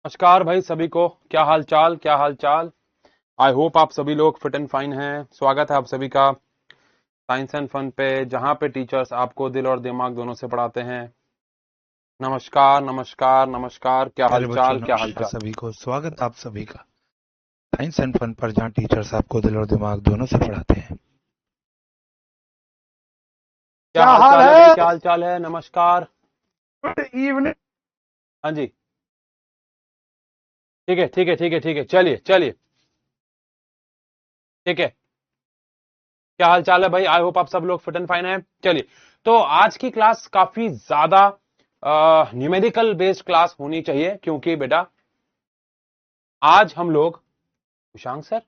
नमस्कार भाई सभी को। क्या हाल चाल, क्या हाल चाल। आई होप आप सभी लोग फिट एंड फाइन हैं। स्वागत है आप सभी का साइंस एंड फन पे, जहां पे टीचर्स आपको दिल और दिमाग दोनों से पढ़ाते हैं। नमस्कार नमस्कार नमस्कार, क्या हाल प्यारे बच्चों, चाल, क्या हाल नमस्कार चाल। सभी को। स्वागत आप सभी का साइंस एंड फन पर, जहाँ टीचर्स आपको दिल और दिमाग दोनों से पढ़ाते हैं। क्या क्या हाल हाल चाल है भाई, है। क्या हाल चाल है, नमस्कार। Good evening. हाँ जी, ठीक है ठीक है ठीक है ठीक है, चलिए चलिए, ठीक है। क्या हाल चाल है भाई, आई होप आप सब लोग फिट एंड फाइन हैं। चलिए, तो आज की क्लास काफी ज्यादा न्यूमेरिकल बेस्ड क्लास होनी चाहिए, क्योंकि बेटा आज हम लोग, कुशांक सर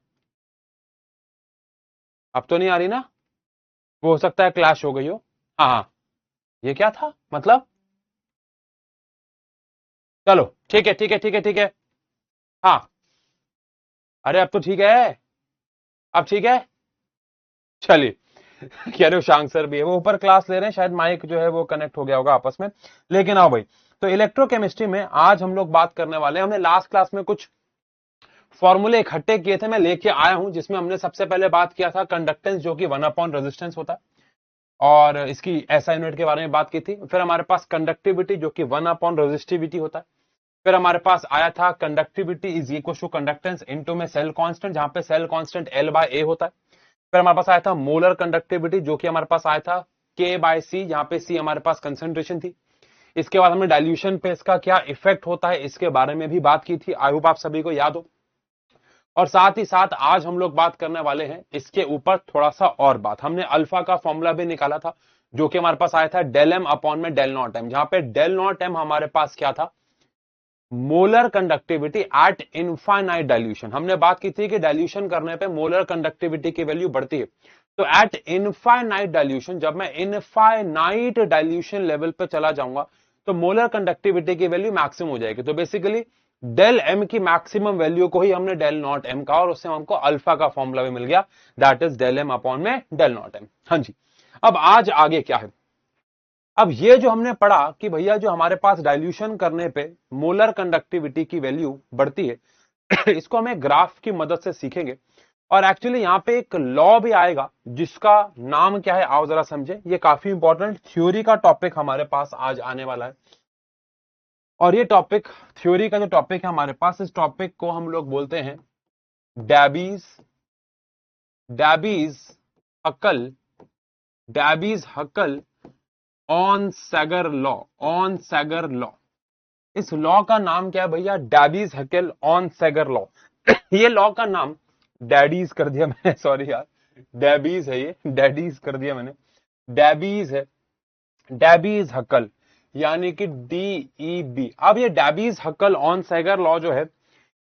अब तो नहीं आ रही ना, वो हो सकता है क्लैश हो गई हो। हाँ हाँ, ये क्या था मतलब। चलो ठीक है ठीक है ठीक है ठीक है। हाँ, अरे अब तो ठीक है, अब ठीक है। चलिए, कह रहे हो शांक सर भी है, वो ऊपर क्लास ले रहे हैं, शायद माइक जो है वो कनेक्ट हो गया होगा आपस में। लेकिन आओ भाई, तो इलेक्ट्रोकेमिस्ट्री में आज हम लोग बात करने वाले हैं। हमने लास्ट क्लास में कुछ फॉर्मूले इकट्ठे किए थे, मैं लेके आया हूं, जिसमें हमने सबसे पहले बात किया था कंडक्टेंस, जो कि 1 अपॉन रेजिस्टेंस होता है, और इसकी एसआई यूनिट के बारे में बात की थी। फिर हमारे पास कंडक्टिविटी, जो कि 1 अपॉन रेजिस्टिविटी होता है। फिर हमारे पास आया था conductivity is equal to conductance into में सेल कांस्टेंट, जहां पे cell constant L by A होता है। फिर हमारे पास आया था मोलर कंडक्टिविटी, जो कि हमारे पास आया था K बाय C, जहां पे C हमारे पास कंसेंट्रेशन थी। इसके बाद हमने डाइल्यूशन पे इसका क्या इफेक्ट होता है, इसके बारे में भी बात की थी, आई होप आप सभी को याद हो। और साथ ही साथ आज हम लोग बात करने वाले हैं इसके ऊपर थोड़ा सा और बात। हमने अल्फा का फॉर्मूला भी निकाला था, जो कि हमारे पास आया था डेल एम अपॉन में डेल नॉट एम, जहां पे डेल नॉट एम हमारे पास क्या था, molar conductivity at infinite dilution. हमने बात की थी कि डाइल्यूशन करने पे मोलर कंडक्टिविटी की वैल्यू बढ़ती है। तो एट इनफाइनाइट डाइल्यूशन, जब मैं इनफाइनाइट डाइल्यूशन लेवल पे चला जाऊंगा, तो मोलर कंडक्टिविटी की वैल्यू मैक्सिमम हो जाएगी। तो बेसिकली डेल एम की मैक्सिमम वैल्यू को ही हमने डेल नॉट एम का, और उससे हमको अल्फा का फॉर्मूला भी मिल गया, that is del M upon में डेल नॉट एम। हाँ जी, अब आज आगे क्या है। अब ये जो हमने पढ़ा कि भैया जो हमारे पास डाइल्यूशन करने पे मोलर कंडक्टिविटी की वैल्यू बढ़ती है इसको हमें ग्राफ की मदद से सीखेंगे। और एक्चुअली यहां पे एक लॉ भी आएगा, जिसका नाम क्या है आओ जरा समझे। ये काफी इंपॉर्टेंट थ्योरी का टॉपिक हमारे पास आज आने वाला है। और ये टॉपिक, थ्योरी का जो टॉपिक है हमारे पास, इस टॉपिक को हम लोग बोलते हैं डैबीज डैबीज हकल डैबीज हकल on Saigal law, on Saigal law. इस लॉ का नाम क्या है भैया, डैबीज हकेल ऑन सैगर लॉ। ये लॉ का नाम डैडीज कर दिया मैंने, सॉरी यार, डैबीज है, ये डैडीज कर दिया मैंने, डैबीज है, डैबीज हकल, यानी कि DEB। अब ये डैबीज हकल ऑन सैगर लॉ जो है,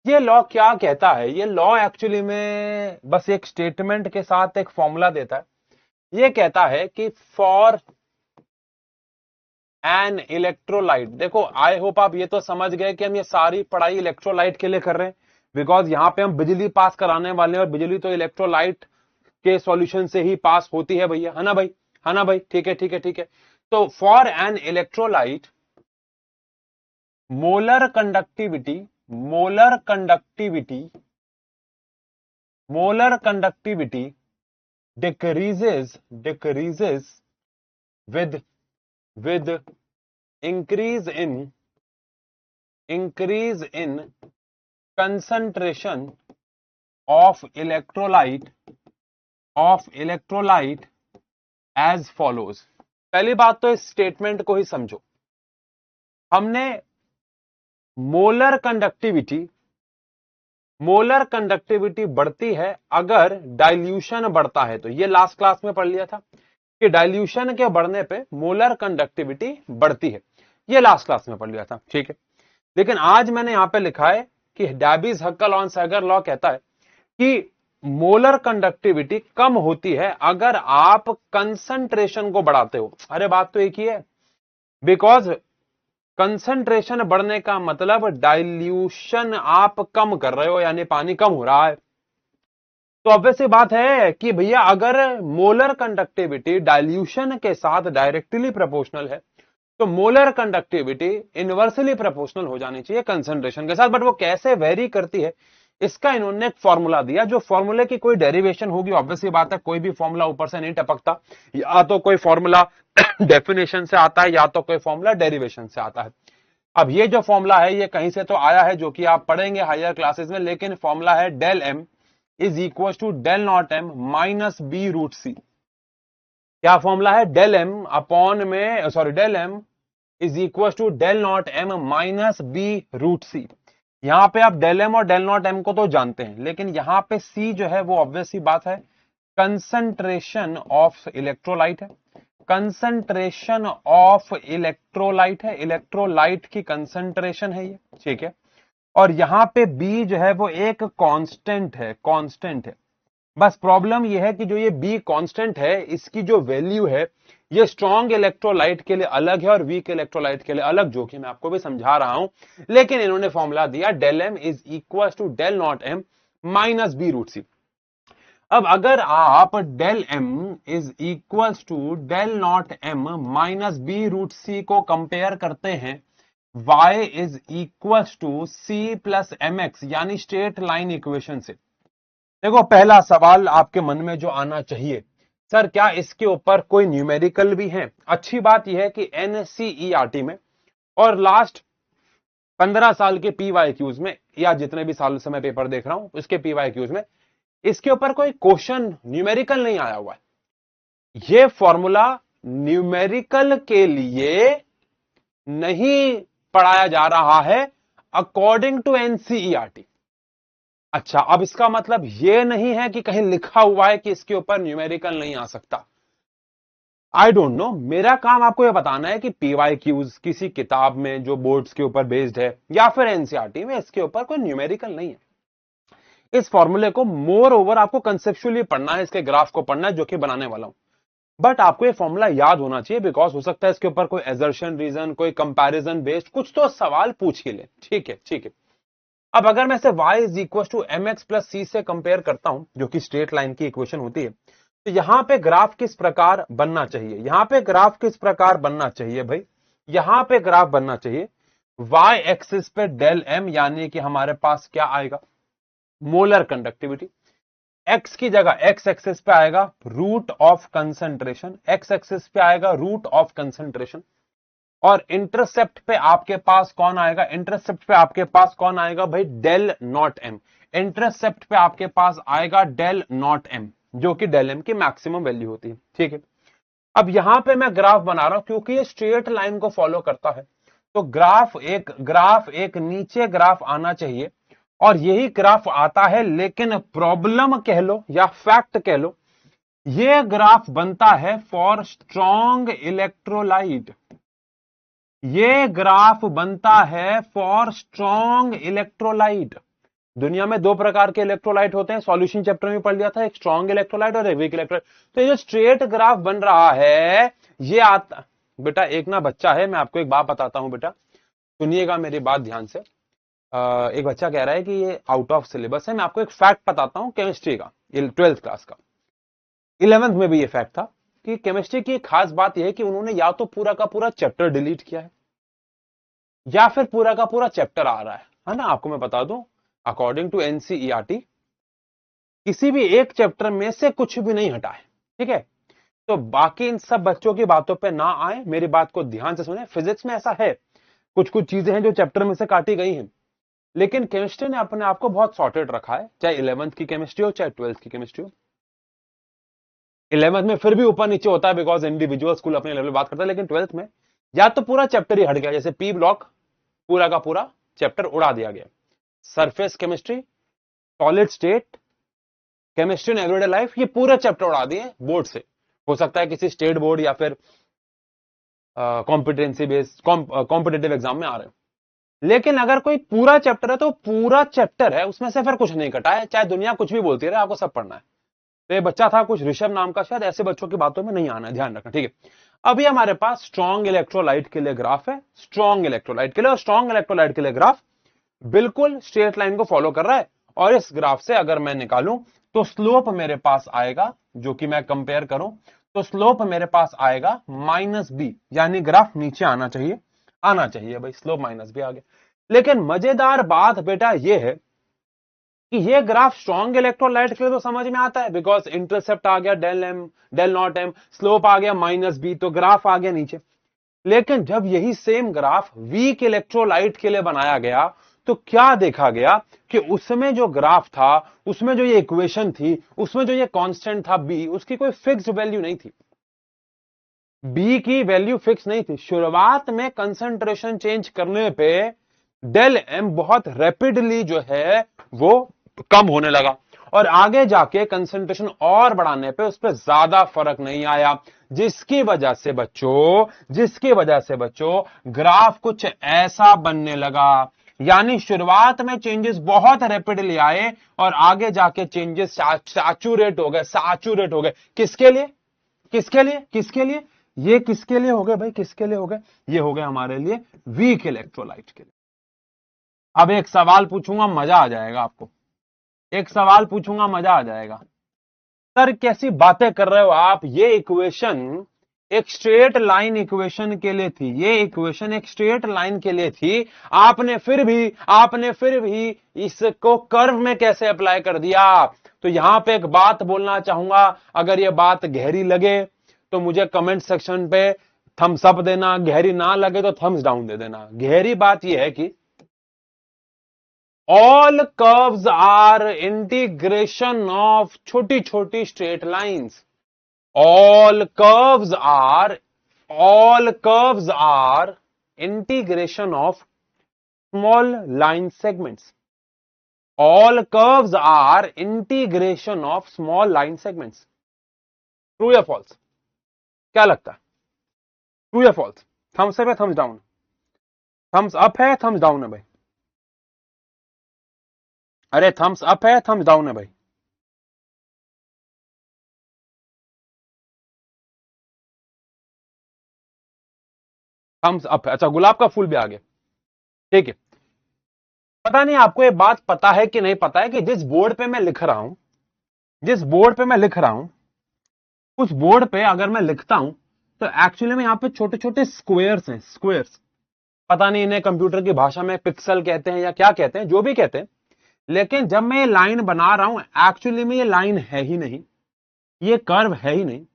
ये लॉ क्या कहता है, ये लॉ एक्चुअली में बस एक स्टेटमेंट के साथ एक फॉर्मूला देता है। ये कहता है कि फॉर एन इलेक्ट्रोलाइट, देखो आई होप आप ये तो समझ गए कि हम ये सारी पढ़ाई इलेक्ट्रोलाइट के लिए कर रहे हैं, बिकॉज यहां पे हम बिजली पास कराने वाले हैं, और बिजली तो इलेक्ट्रोलाइट के सॉल्यूशन से ही पास होती है भैया, है ना भाई, है ना भाई, ठीक है ठीक है ठीक है। तो for an electrolyte, molar conductivity, molar conductivity, molar conductivity decreases with with increase in concentration of electrolyte as follows। पहली बात तो इस स्टेटमेंट को ही समझो। हमने मोलर कंडक्टिविटी बढ़ती है अगर डाइल्यूशन बढ़ता है, तो ये लास्ट क्लास में पढ़ लिया था कि डाइल्यूशन के बढ़ने पे मोलर कंडक्टिविटी बढ़ती है, ये लास्ट क्लास में पढ़ लिया था, ठीक है। लेकिन आज मैंने यहां पे लिखा है कि डैबीज हक्कल ऑन सैगर लॉ कहता है कि मोलर कंडक्टिविटी कम होती है अगर आप कंसंट्रेशन को बढ़ाते हो। अरे बात तो एक ही है, बिकॉज कंसंट्रेशन बढ़ने का मतलब डाइल्यूशन आप कम कर रहे हो, यानी पानी कम हो रहा है। तो ऑब्वियस सी बात है कि भैया अगर मोलर कंडक्टिविटी डाइल्यूशन के साथ डायरेक्टली प्रोपोर्शनल है, तो मोलर कंडक्टिविटी इनवर्सली प्रोपोर्शनल हो जानी चाहिए कंसंट्रेशन के साथ, बट वो कैसे वेरी करती है इसका इन्होंने एक फॉर्मूला दिया, जो फॉर्मूले की कोई डेरिवेशन होगी, ऑब्वियसली बात है कोई भी फॉर्मूला ऊपर से नहीं टपकता, या तो कोई फॉर्मूला डेफिनेशन से आता है या तो कोई फॉर्मूला डेरिवेशन से आता है। अब ये जो फॉर्मूला है ये कहीं से तो आया है जो कि आप पढ़ेंगे हायर क्लासेस में, लेकिन फॉर्मूला है del m is equal to del not m minus b root c. क्या फॉर्मूला है? डेल एम अपॉन में del m is equal to del not m minus b root c. यहां पे आप del m और del not m को तो जानते हैं, लेकिन यहां पे सी जो है वो ऑब्वियस सी बात है कंसंट्रेशन ऑफ इलेक्ट्रोलाइट है, कंसंट्रेशन ऑफ इलेक्ट्रोलाइट है, इलेक्ट्रोलाइट की कंसंट्रेशन है ये, ठीक है। और यहां पे बी जो है वो एक कांस्टेंट है, कांस्टेंट है। बस प्रॉब्लम ये है कि जो ये बी कांस्टेंट है इसकी जो वैल्यू है ये स्ट्रॉन्ग इलेक्ट्रोलाइट के लिए अलग है और वीक इलेक्ट्रोलाइट के लिए अलग, जो कि मैं आपको भी समझा रहा हूं। लेकिन इन्होंने फॉर्मूला दिया del m is equal to del not m minus b root c. अब अगर आप del m is equal to del not m minus b root c को कंपेयर करते हैं y is equal to c plus m x यानी straight line equation से, देखो पहला सवाल आपके मन में जो आना चाहिए, सर क्या इसके ऊपर कोई न्यूमेरिकल भी है? अच्छी बात यह है कि एनसीईआरटी में और लास्ट 15 साल के पीवाईक्यूज में, या जितने भी साल से मैं पेपर देख रहा हूं उसके पीवाईक्यूज में इसके ऊपर कोई क्वेश्चन न्यूमेरिकल नहीं आया हुआ है। यह फॉर्मूला न्यूमेरिकल के लिए नहीं पढ़ाया जा रहा है अकॉर्डिंग टू एनसीईआरटी। अच्छा, अब इसका मतलब यह नहीं है कि कहीं लिखा हुआ है कि इसके ऊपर न्यूमेरिकल नहीं आ सकता। आई डोंट नो, मेरा काम आपको यह बताना है कि पीवाईक्यूज किसी किताब में जो बोर्ड्स के ऊपर बेस्ड है या फिर एनसीईआरटी में इसके ऊपर कोई न्यूमेरिकल नहीं है। इस फॉर्मूले को मोर ओवर आपको कंसेप्चुअली पढ़ना है, इसके ग्राफ को पढ़ना है जो कि बनाने वाला हूं, बट आपको ये फॉर्मूला याद होना चाहिए, बिकॉज हो सकता है इसके ऊपर कोई एजर्शन रीजन, कोई कंपैरिजन बेस्ड कुछ तो सवाल पूछ ही ले। ठीक है, ठीक है। अब अगर मैं इसे y is equal to m x plus c से कंपेयर करता हूं, जो कि स्ट्रेट लाइन की इक्वेशन होती है, तो यहां पे ग्राफ किस प्रकार बनना चाहिए? यहां पे ग्राफ किस प्रकार बनना चाहिए भाई? यहां पे ग्राफ बनना चाहिए y एक्सिस पे डेल m, यानी कि हमारे पास क्या आएगा? Molar conductivity. x की जगह x एक्सिस पे आएगा root of concentration, x axis पे आएगा रूट ऑफ कंसंट्रेशन, और इंटरसेप्ट पे आपके पास कौन आएगा? इंटरसेप्ट पे आपके पास कौन आएगा भाई? Del not M. इंटरसेप्ट पे आपके पास आएगा डेल नॉट एम, जो कि डेल एम की मैक्सिमम वैल्यू होती है। ठीक है, अब यहां पे मैं ग्राफ बना रहा हूं क्योंकि ये स्ट्रेट लाइन को फॉलो करता है, तो ग्राफ एक नीचे ग्राफ आना चाहिए, और यही ग्राफ आता है। लेकिन प्रॉब्लम कह लो या फैक्ट कह लो, ये ग्राफ बनता है फॉर स्ट्रॉन्ग इलेक्ट्रोलाइट। ये ग्राफ बनता है फॉर स्ट्रॉन्ग इलेक्ट्रोलाइट। दुनिया में दो प्रकार के इलेक्ट्रोलाइट होते हैं, सॉल्यूशन चैप्टर में पढ़ लिया था, एक स्ट्रॉन्ग इलेक्ट्रोलाइट और एक वीक इलेक्ट्रोलाइट। तो ये जो स्ट्रेट ग्राफ बन रहा है ये आता, बेटा एक ना बच्चा है, मैं आपको एक बात बताता हूं बेटा, सुनिएगा मेरी बात ध्यान से। एक बच्चा कह रहा है कि ये आउट ऑफ सिलेबस है। मैं आपको एक फैक्ट बताता हूं केमिस्ट्री का, 12th क्लास का। 11th में भी ये फैक्ट था कि केमिस्ट्री की खास बात यह है कि उन्होंने या तो पूरा का पूरा चैप्टर डिलीट किया है या फिर पूरा का पूरा चैप्टर आ रहा है ना। आपको मैं बता दूं, अकॉर्डिंग टू एनसीईआरटी किसी भी एक चैप्टर में से कुछ भी नहीं हटा है। ठीक है, तो बाकी इन सब बच्चों की बातों पे ना आए, मेरी बात को ध्यान से सुने। फिजिक्स में ऐसा है, कुछ कुछ चीजें हैं जो चैप्टर में से काटी गई हैं, लेकिन केमिस्ट्री ने अपने आप को बहुत सॉर्टेड रखा है, चाहे 11th की केमिस्ट्री हो चाहे 12th की केमिस्ट्री हो। 11th में फिर भी ऊपर नीचे होता है बिकॉज इंडिविजुअल स्कूल अपने लेवल बात करता है, लेकिन 12th में या तो पूरा चैप्टर ही हट गया, जैसे पी ब्लॉक पूरा का पूरा चैप्टर उड़ा दिया गया, surface chemistry, solid state chemistry in everyday life, ये पूरा चैप्टर उड़ा दिए बोर्ड से। हो सकता है किसी स्टेट बोर्ड या फिर कॉम्पिटेंसी बेस्ड कॉम्पिटेटिव एग्जाम में आ रहे हो, लेकिन अगर कोई पूरा चैप्टर है तो पूरा चैप्टर है, उसमें से फिर कुछ नहीं कटा है, चाहे दुनिया कुछ भी बोलती रहे, आपको सब पढ़ना है। तो ये बच्चा था कुछ ऋषभ नाम का, शायद ऐसे बच्चों की बातों में नहीं आना है, ध्यान रखना। ठीक है, अभी हमारे पास स्ट्रॉन्ग इलेक्ट्रोलाइट के लिए ग्राफ है, स्ट्रॉन्ग इलेक्ट्रोलाइट के लिए, और स्ट्रॉन्ग इलेक्ट्रोलाइट के लिए ग्राफ बिल्कुल स्ट्रेट लाइन को फॉलो कर रहा है। और इस ग्राफ से अगर मैं निकालूं तो स्लोप मेरे पास आएगा, जो कि मैं कंपेयर करूं तो स्लोप मेरे पास आएगा -b, यानी ग्राफ नीचे आना चाहिए भाई, स्लोप -b आ गया। लेकिन मजेदार बात बेटा ये है कि ये ग्राफ स्ट्रॉन्ग इलेक्ट्रोलाइट के लिए तो समझ में आता है, बिकॉज इंटरसेप्ट आ गया del m del not m, slope आ गया -b, तो ग्राफ आ गया नीचे। लेकिन जब यही सेम ग्राफ वीक इलेक्ट्रोलाइट के लिए बनाया गया तो क्या देखा गया कि उसमें जो ग्राफ था, उसमें जो ये इक्वेशन थी, उसमें जो ये कांस्टेंट था b, उसकी कोई फिक्स्ड वैल्यू नहीं थी। b की वैल्यू फिक्स नहीं थी। शुरुआत में कंसंट्रेशन चेंज करने पे डेल m बहुत रैपिडली जो है वो कम होने लगा, और आगे जाके कंसंट्रेशन और बढ़ाने पे उस पर ज्यादा फर्क नहीं आया, जिसकी वजह से बच्चों ग्राफ कुछ ऐसा बनने लगा। यानी शुरुआत में चेंजेस बहुत रैपिडली आए और आगे जाके चेंजेस सैचुरेट हो गए। किसके लिए? ये किसके लिए हो गए भाई? किसके लिए हो गए? ये हो गए हमारे लिए वीक इलेक्ट्रोलाइट के लिए। अब एक सवाल पूछूंगा, मजा आ जाएगा आपको। सर कैसी बातें कर रहे हो आप? ये इक्वेशन एक स्ट्रेट लाइन इक्वेशन के लिए थी, आपने फिर भी इसको कर्व में कैसे अप्लाई कर दिया? तो यहां पे एक बात बोलना चाहूंगा, अगर ये बात गहरी लगे तो मुझे कमेंट सेक्शन पे थम्स अप देना, गहरी ना लगे तो थम्स डाउन दे देना। गहरी बात यह है कि all curves are integration of छोटी straight lines. all curves are integration of small line segments. all curves are integration of small line segments. True या false? क्या लगता है? True या false? थम्स अप है, थम्स डाउन? थम्स अप है, thumbs down है भाई? अरे थम्स अप है, थम्स डाउन है भाई? थम्स अप है। अच्छा, गुलाब का फूल भी आ गया, ठीक है। पता नहीं आपको ये बात पता है कि नहीं पता है कि जिस बोर्ड पे मैं लिख रहा हूं, उस बोर्ड पे अगर मैं लिखता हूं तो एक्चुअली में यहां पे छोटे छोटे स्क्वायर्स हैं, स्क्वायर्स। पता नहीं इन्हें कंप्यूटर की भाषा में पिक्सल कहते हैं या क्या कहते हैं, जो भी कहते हैं। लेकिन जब मैं ये लाइन बना रहा हूं, एक्चुअली में ये लाइन है ही नहीं, ये कर्व है ही नहीं,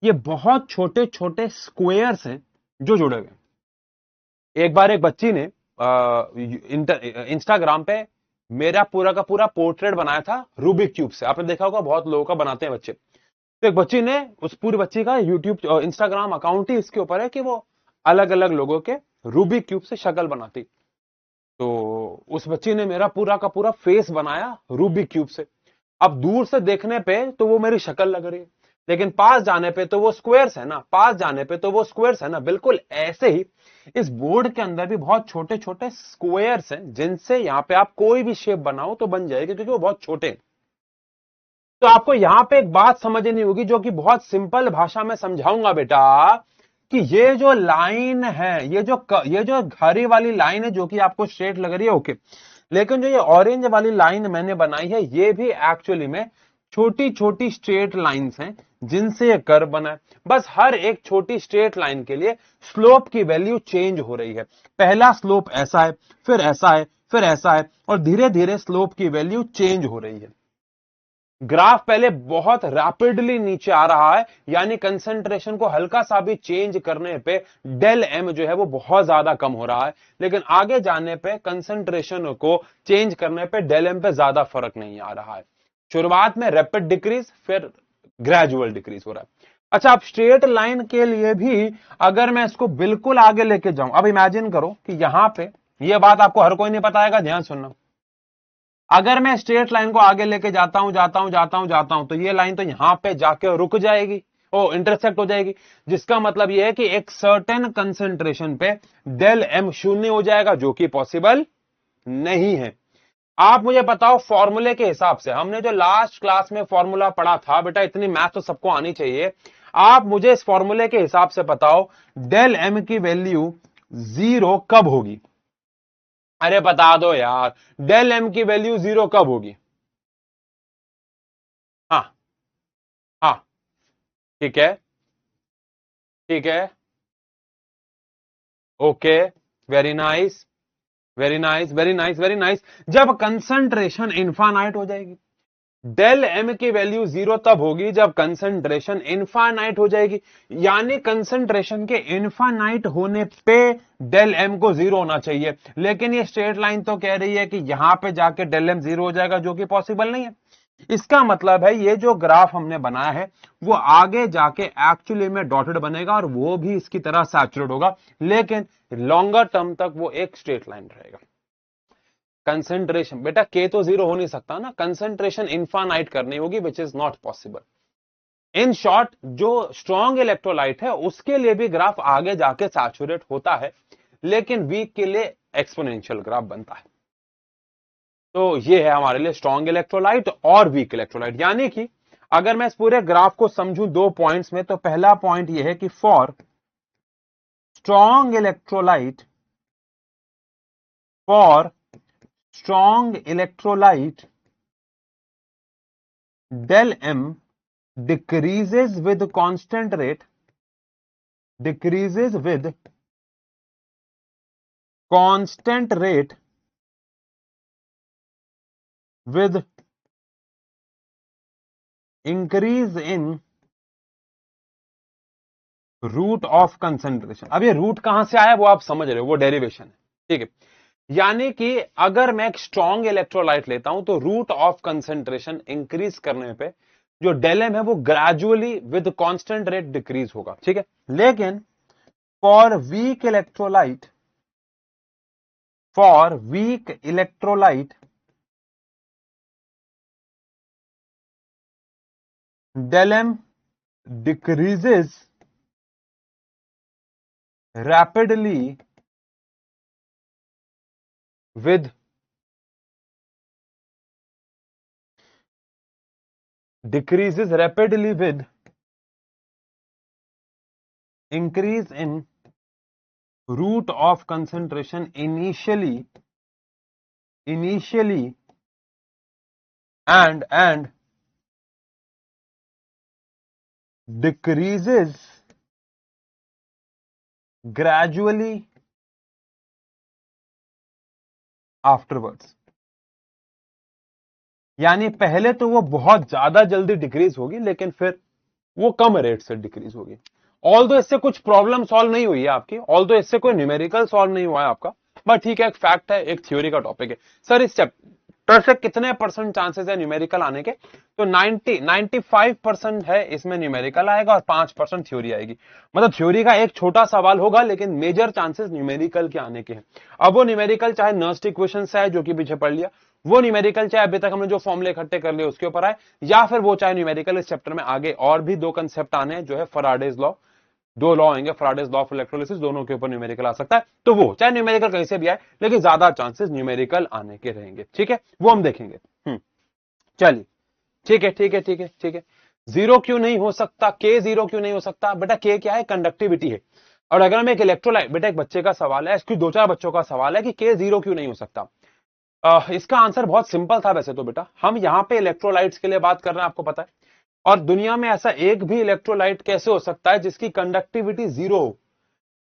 ये बहुत छोटे छोटे स्क्वायर्स हैं जो जुड़े हुए। एक बार एक बच्ची ने इंस्टाग्राम पे मेरा पूरा का पूरा पोर्ट्रेट बनाया था रूबिक क्यूब से। आपने देखा होगा, बहुत लोगों का बनाते हैं बच्चे। तो एक बच्ची ने, उस पूरी बच्ची का यूट्यूब इंस्टाग्राम अकाउंट ही इसके ऊपर है कि वो अलग अलग लोगों के रूबिक क्यूब से शक्ल बनाती। तो उस बच्ची ने मेरा पूरा का पूरा फेस बनाया रूबिक क्यूब से। अब दूर से देखने पे तो वो मेरी शक्ल लग रही है, लेकिन पास जाने पे तो वो स्क्वायर्स है ना, बिल्कुल ऐसे ही इस बोर्ड के अंदर भी बहुत छोटे छोटे स्क्वायर्स हैं, जिनसे यहां पे आप कोई भी शेप बनाओ तो बन जाएगी, क्योंकि वो बहुत छोटे हैं। तो आपको यहां पे एक बात समझनी होगी, जो कि बहुत सिंपल भाषा में समझाऊंगा बेटा, कि ये जो लाइन है, ये जो हरी वाली लाइन है जो कि आपको स्ट्रेट लग रही है, ओके। लेकिन जो ये ऑरेंज वाली लाइन मैंने बनाई है, ये भी एक्चुअली में छोटी छोटी स्ट्रेट लाइंस हैं जिनसे ये कर्व बना है। बस हर एक छोटी स्ट्रेट लाइन के लिए स्लोप की वैल्यू चेंज हो रही है। पहला स्लोप ऐसा है, फिर ऐसा है, फिर ऐसा है, और धीरे धीरे स्लोप की वैल्यू चेंज हो रही है। ग्राफ पहले बहुत रैपिडली नीचे आ रहा है, यानी कंसंट्रेशन को हल्का सा भी चेंज करने पे डेल एम जो है वो बहुत ज्यादा कम हो रहा है। लेकिन आगे जाने पे कंसंट्रेशन को चेंज करने पे डेल एम पे ज्यादा फर्क नहीं आ रहा है। शुरुआत में रैपिड डिक्रीज, फिर ग्रेजुअल डिक्रीज हो रहा है। अच्छा, अब स्ट्रेट लाइन के लिए भी अगर मैं इसको बिल्कुल आगे लेके जाऊं, अब इमेजिन करो कि यहां पे, यह बात आपको हर कोई नहीं बताएगा, ध्यान सुनना। अगर मैं स्ट्रेट लाइन को आगे लेके जाता हूं, तो ये लाइन तो यहां पे जाके रुक जाएगी, ओ इंटरसेक्ट हो जाएगी, जिसका मतलब यह है कि एक सर्टेन कंसंट्रेशन पे डेल एम शून्य हो जाएगा, जो कि पॉसिबल नहीं है। आप मुझे बताओ, फॉर्मूले के हिसाब से, हमने जो लास्ट क्लास में फॉर्मूला पढ़ा था बेटा, इतनी मैथ तो सबको आनी चाहिए। आप मुझे इस फॉर्मूले के हिसाब से बताओ, डेल एम की वैल्यू 0 कब होगी? अरे बता दो यार, डेल एम की वैल्यू 0 कब होगी? हाँ हाँ, ठीक है। ठीक है, okay, very nice, very nice, very nice, very nice. जब कंसंट्रेशन इनफाइनाइट हो जाएगी, डेल एम की वैल्यू जीरो तब होगी जब कंसंट्रेशन इनफाइनाइट हो जाएगी। यानी कंसंट्रेशन के इनफाइनाइट होने पे डेल एम को जीरो होना चाहिए, लेकिन ये स्ट्रेट लाइन तो कह रही है कि यहां पे जाके डेल एम जीरो हो जाएगा, जो कि पॉसिबल नहीं है। इसका मतलब है ये जो ग्राफ हमने बनाया है वो आगे जाके एक्चुअली में डॉटेड बनेगा और वो भी इसकी तरह सैचुरेट होगा, लेकिन लॉन्गर टर्म तक वो एक स्ट्रेट लाइन रहेगा। कंसेंट्रेशन बेटा के तो जीरो हो नहीं सकता ना, कंसेंट्रेशन इनफाइनाइट करनी होगी, which is not possible. In short, जो स्ट्रॉन्ग इलेक्ट्रोलाइट है उसके लिए भी ग्राफ आगे जाके सैचुरेट होता है, लेकिन वीक के लिए एक्सपोनेंशियल ग्राफ बनता है। तो ये है हमारे लिए स्ट्रॉन्ग इलेक्ट्रोलाइट और वीक इलेक्ट्रोलाइट। यानी कि अगर मैं इस पूरे ग्राफ को समझूं दो पॉइंट्स में, तो पहला पॉइंट यह है कि for strong electrolyte, for strong electrolyte, del m decreases with constant rate, decreases with constant rate with increase in root of concentration. अब ये रूट कहां से आया वो आप समझ रहे हो, वो डेरिवेशन है, ठीक है। यानी कि अगर मैं एक स्ट्रॉन्ग इलेक्ट्रोलाइट लेता हूं तो रूट ऑफ कंसेंट्रेशन इंक्रीज करने पे जो डेलएम है वो gradually with constant rate decrease होगा, ठीक है। लेकिन for weak electrolyte, for weak electrolyte del m decreases rapidly with decreases rapidly with increase in root of concentration initially and decreases gradually afterwards। यानी पहले तो वो बहुत ज्यादा जल्दी डिक्रीज होगी, लेकिन फिर वो कम रेट से डिक्रीज होगी। ऑल्दो इससे कुछ प्रॉब्लम सॉल्व नहीं हुई है आपकी, ऑल्दो इससे कोई न्यूमेरिकल सॉल्व नहीं हुआ है आपका, बट ठीक है, एक फैक्ट है, एक थ्योरी का टॉपिक है। सर इस चैप्टर से कितने परसेंट चांसेस है न्यूमेरिकल आने के? तो 95% है इसमें न्यूमेरिकल आएगा और 5% थ्योरी आएगी। मतलब थ्योरी का एक छोटा सवाल होगा, लेकिन मेजर चांसेस न्यूमेरिकल के आने के हैं। अब वो न्यूमेरिकल चाहे नर्स्ट इक्वेशन से है जो कि पीछे पढ़ लिया, वो न्यूमेरिकल चाहे अभी तक हमने जो फॉर्मूले इकट्ठे कर लिए उसके ऊपर आए, या फिर वो चाहे न्यूमेरिकल इस चैप्टर में आगे और भी दो कंसेप्ट आने हैं जो है फैराडेज लॉ, दो लॉ आएंगे, फैराडेज लॉ ऑफ इलेक्ट्रोलिसिस, दोनों के ऊपर न्यूमेरिकल आ सकता है। तो वो चाहे न्यूमेरिकल कहीं से भी आए, लेकिन ज्यादा चांसेस न्यूमेरिकल आने के रहेंगे, ठीक है, वो हम देखेंगे। चलिए, ठीक है, ठीक है, ठीक है, ठीक है। जीरो क्यों नहीं हो सकता, के जीरो क्यों नहीं हो सकता? बेटा के क्या है? कंडक्टिविटी है। और अगर हम एक इलेक्ट्रोलाइट, बेटा एक बच्चे का सवाल है, इसकी दो चार बच्चों का सवाल है कि के जीरो क्यों नहीं हो सकता। इसका आंसर बहुत सिंपल था वैसे तो बेटा, हम यहां पे इलेक्ट्रोलाइट्स के लिए बात कर रहे हैं, आपको पता है। और दुनिया में ऐसा एक भी इलेक्ट्रोलाइट कैसे हो सकता है जिसकी कंडक्टिविटी जीरो हो?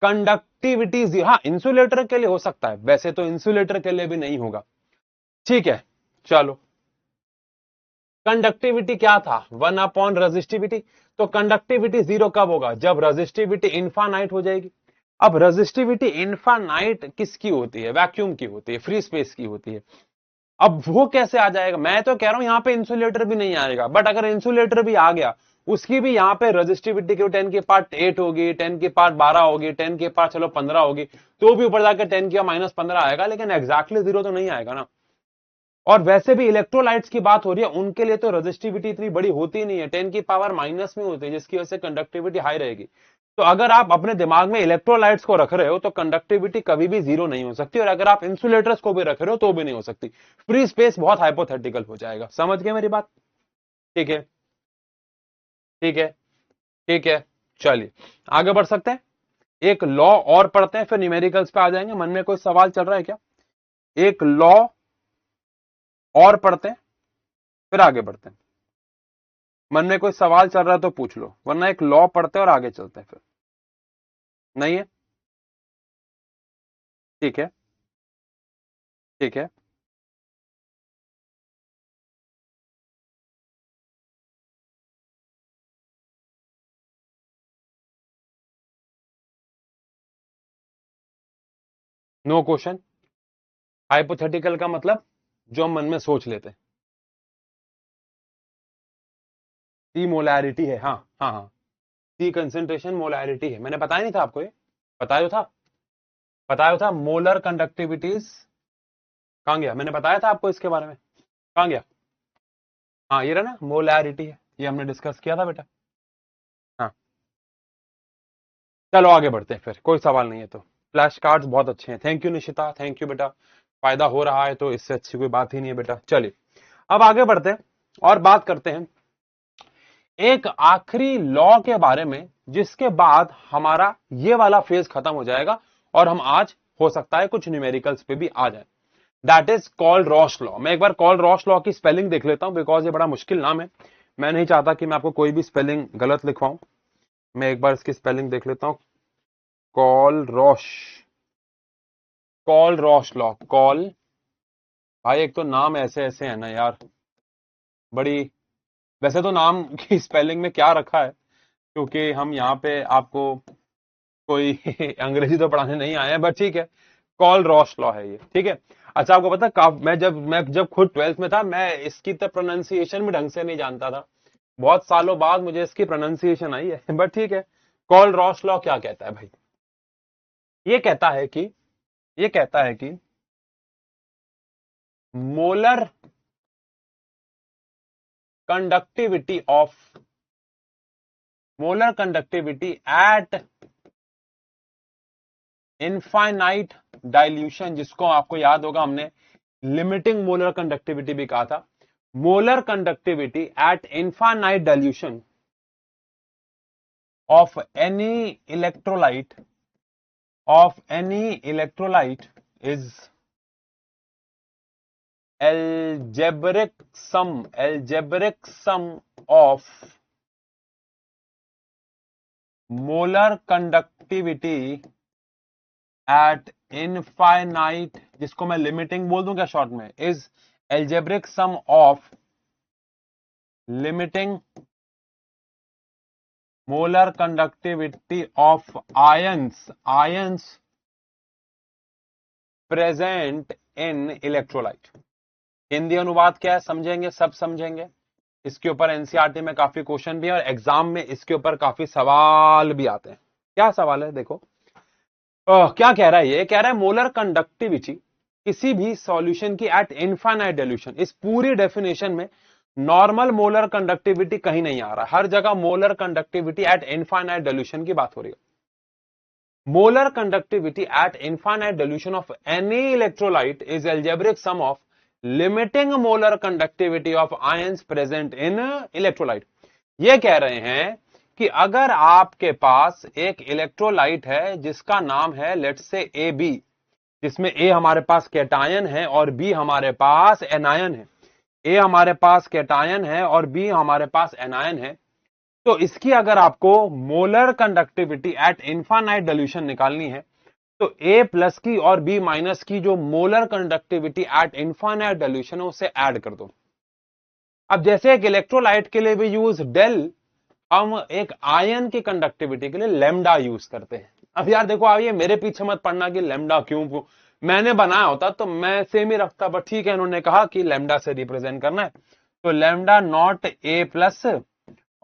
कंडक्टिविटी जीरो, हाँ इंसुलेटर के लिए हो सकता है, वैसे तो इंसुलेटर के लिए भी नहीं होगा, ठीक है। चलो, कंडक्टिविटी क्या था? 1 अपॉन रजिस्टिविटी। तो कंडक्टिविटी जीरो कब होगा? जब रजिस्टिविटी इनफाइनाइट हो जाएगी। अब रजिस्टिविटी इनफाइनाइट किसकी होती है? वैक्यूम की होती है, फ्री स्पेस की होती है। अब वो कैसे आ जाएगा? मैं तो कह रहा हूं यहां पे इंसुलेटर भी नहीं आएगा, बट अगर इंसुलेटर भी आ गया, उसकी भी यहां पे रजिस्टिविटी की 10 की पार्ट 8 होगी, 10 की पार्ट 12 होगी, 10 की पार्ट चलो 15 होगी, तो भी ऊपर जाकर 10 की -15 आएगा, लेकिन एग्जैक्टली जीरो तो नहीं आएगा ना। और वैसे भी इलेक्ट्रोलाइट्स की बात हो रही है, उनके लिए तो रजिस्टिविटी इतनी बड़ी होती नहीं है, 10 की पावर माइनस में होती है, जिसकी वजह से कंडक्टिविटी हाई रहेगी। तो अगर आप अपने दिमाग में इलेक्ट्रोलाइट्स को रख रहे हो तो कंडक्टिविटी कभी भी जीरो नहीं हो सकती, और अगर आप इंसुलेटर्स को भी रख रहे हो तो भी नहीं हो सकती। फ्री स्पेस बहुत हाइपोथेटिकल हो जाएगा। समझ गए मेरी बात? ठीक है, ठीक है, ठीक है। चलिए आगे बढ़ सकते हैं, एक लॉ और पढ़ते हैं, फिर न्यूमेरिकल्स पे आ जाएंगे। मन में कोई सवाल चल रहा है क्या? एक लॉ और पढ़ते हैं, फिर आगे बढ़ते हैं। मन में कोई सवाल चल रहा है तो पूछ लो, वरना एक लॉ पढ़ते हैं और आगे चलते हैं फिर। नहीं है, ठीक है, ठीक है, नो क्वेश्चन। हाइपोथेटिकल का मतलब जो हम मन में सोच लेते हैं। टी मोलैरिटी है, हाँ हाँ हाँ, टी कंसेंट्रेशन मोलैरिटी है, मैंने बताया नहीं था आपको, ये बताया था, बताया था मोलर कंडक्टिविटीज। कहां गया, मैंने बताया था आपको इसके बारे में, कहां गया? हाँ ये रहा ना, मोलैरिटी है, ये हमने डिस्कस किया था बेटा। हाँ चलो आगे बढ़ते हैं फिर, कोई सवाल नहीं है तो। फ्लैश कार्ड्स बहुत अच्छे हैं, thank you Nishita, thank you बेटा, फायदा हो रहा है तो इससे अच्छी कोई बात ही नहीं है बेटा। चलिए अब आगे बढ़ते हैं और बात करते हैं एक आखिरी लॉ के बारे में, जिसके बाद हमारा ये वाला फेज खत्म हो जाएगा और हम आज हो सकता है कुछ न्यूमेरिकल्स पे भी आ जाए। That is called Ross law. मैं एक बार कॉल्ड रॉस लॉ की स्पेलिंग देख लेता हूं, बिकॉज ये बड़ा मुश्किल नाम है, मैं नहीं चाहता कि मैं आपको कोई भी स्पेलिंग गलत लिखवाऊं। मैं एक बार इसकी स्पेलिंग देख लेता हूं। Call Roche, call Ross law, call, भाई एक तो नाम ऐसे ऐसे है ना यार, बड़ी, वैसे तो नाम की स्पेलिंग में क्या रखा है, क्योंकि हम यहाँ पे आपको कोई अंग्रेजी तो पढ़ाने नहीं आए हैं, बट ठीक है, कॉल रॉस लॉ है ये, ठीक है। अच्छा आपको पता है, मैं जब खुद 12th में था, मैं इसकी तो प्रोनाउंसिएशन भी ढंग से नहीं जानता था, बहुत सालों बाद मुझे इसकी प्रोनाउंसिएशन आई है, बट ठीक है। कॉल रॉस लॉ क्या कहता है भाई? ये कहता है कि, ये कहता है कि molar conductivity of, molar conductivity at infinite dilution, जिसको आपको याद होगा हमने लिमिटिंग मोलर कंडक्टिविटी भी कहा था, molar conductivity at infinite dilution of any electrolyte, of any electrolyte is algebraic sum of molar conductivity at infinite, जिसको मैं लिमिटिंग बोल दूं क्या शॉर्ट में, is algebraic sum of limiting molar conductivity of ions present in electrolyte। Hindi अनुवाद क्या है समझेंगे, सब समझेंगे, इसके ऊपर एनसीईआरटी में काफी क्वेश्चन भी है और एग्जाम में इसके ऊपर काफी सवाल भी आते हैं। क्या सवाल है देखो, क्या कह रहा है, ये कह रहा है मोलर कंडक्टिविटी किसी भी सॉल्यूशन की एट इनफाइनाइट डाइल्यूशन, इस पूरी डेफिनेशन में नॉर्मल मोलर कंडक्टिविटी कहीं नहीं आ रहा, हर जगह molar conductivity at infinite dilution की बात हो रही है। Molar conductivity at infinite dilution of any electrolyte is algebraic sum of limiting molar conductivity of ions present in electrolyte. ये कह रहे हैं कि अगर आपके पास एक इलेक्ट्रोलाइट है जिसका नाम है लेट्स से ए बी, जिसमें ए हमारे पास कैटायन है और बी हमारे पास एनायन है, ए हमारे पास कैटायन है और बी हमारे पास एनायन है, तो इसकी अगर आपको molar conductivity at infinite dilution निकालनी है, तो ए प्लस की और बी माइनस की जो molar conductivity at infinite dilution है उसे ऐड कर दो। अब जैसे एक इलेक्ट्रोलाइट के लिए भी यूज डेल, हम एक आयन की कंडक्टिविटी के लिए लेमडा यूज करते हैं। अब यार देखो, आप ये मेरे पीछे मत पड़ना कि लेमडा क्यों, मैंने बनाया होता तो मैं सेम ही रखता, बट ठीक है इन्होंने कहा कि लेमडा से रिप्रेजेंट करना है, तो लेमडा नॉट ए प्लस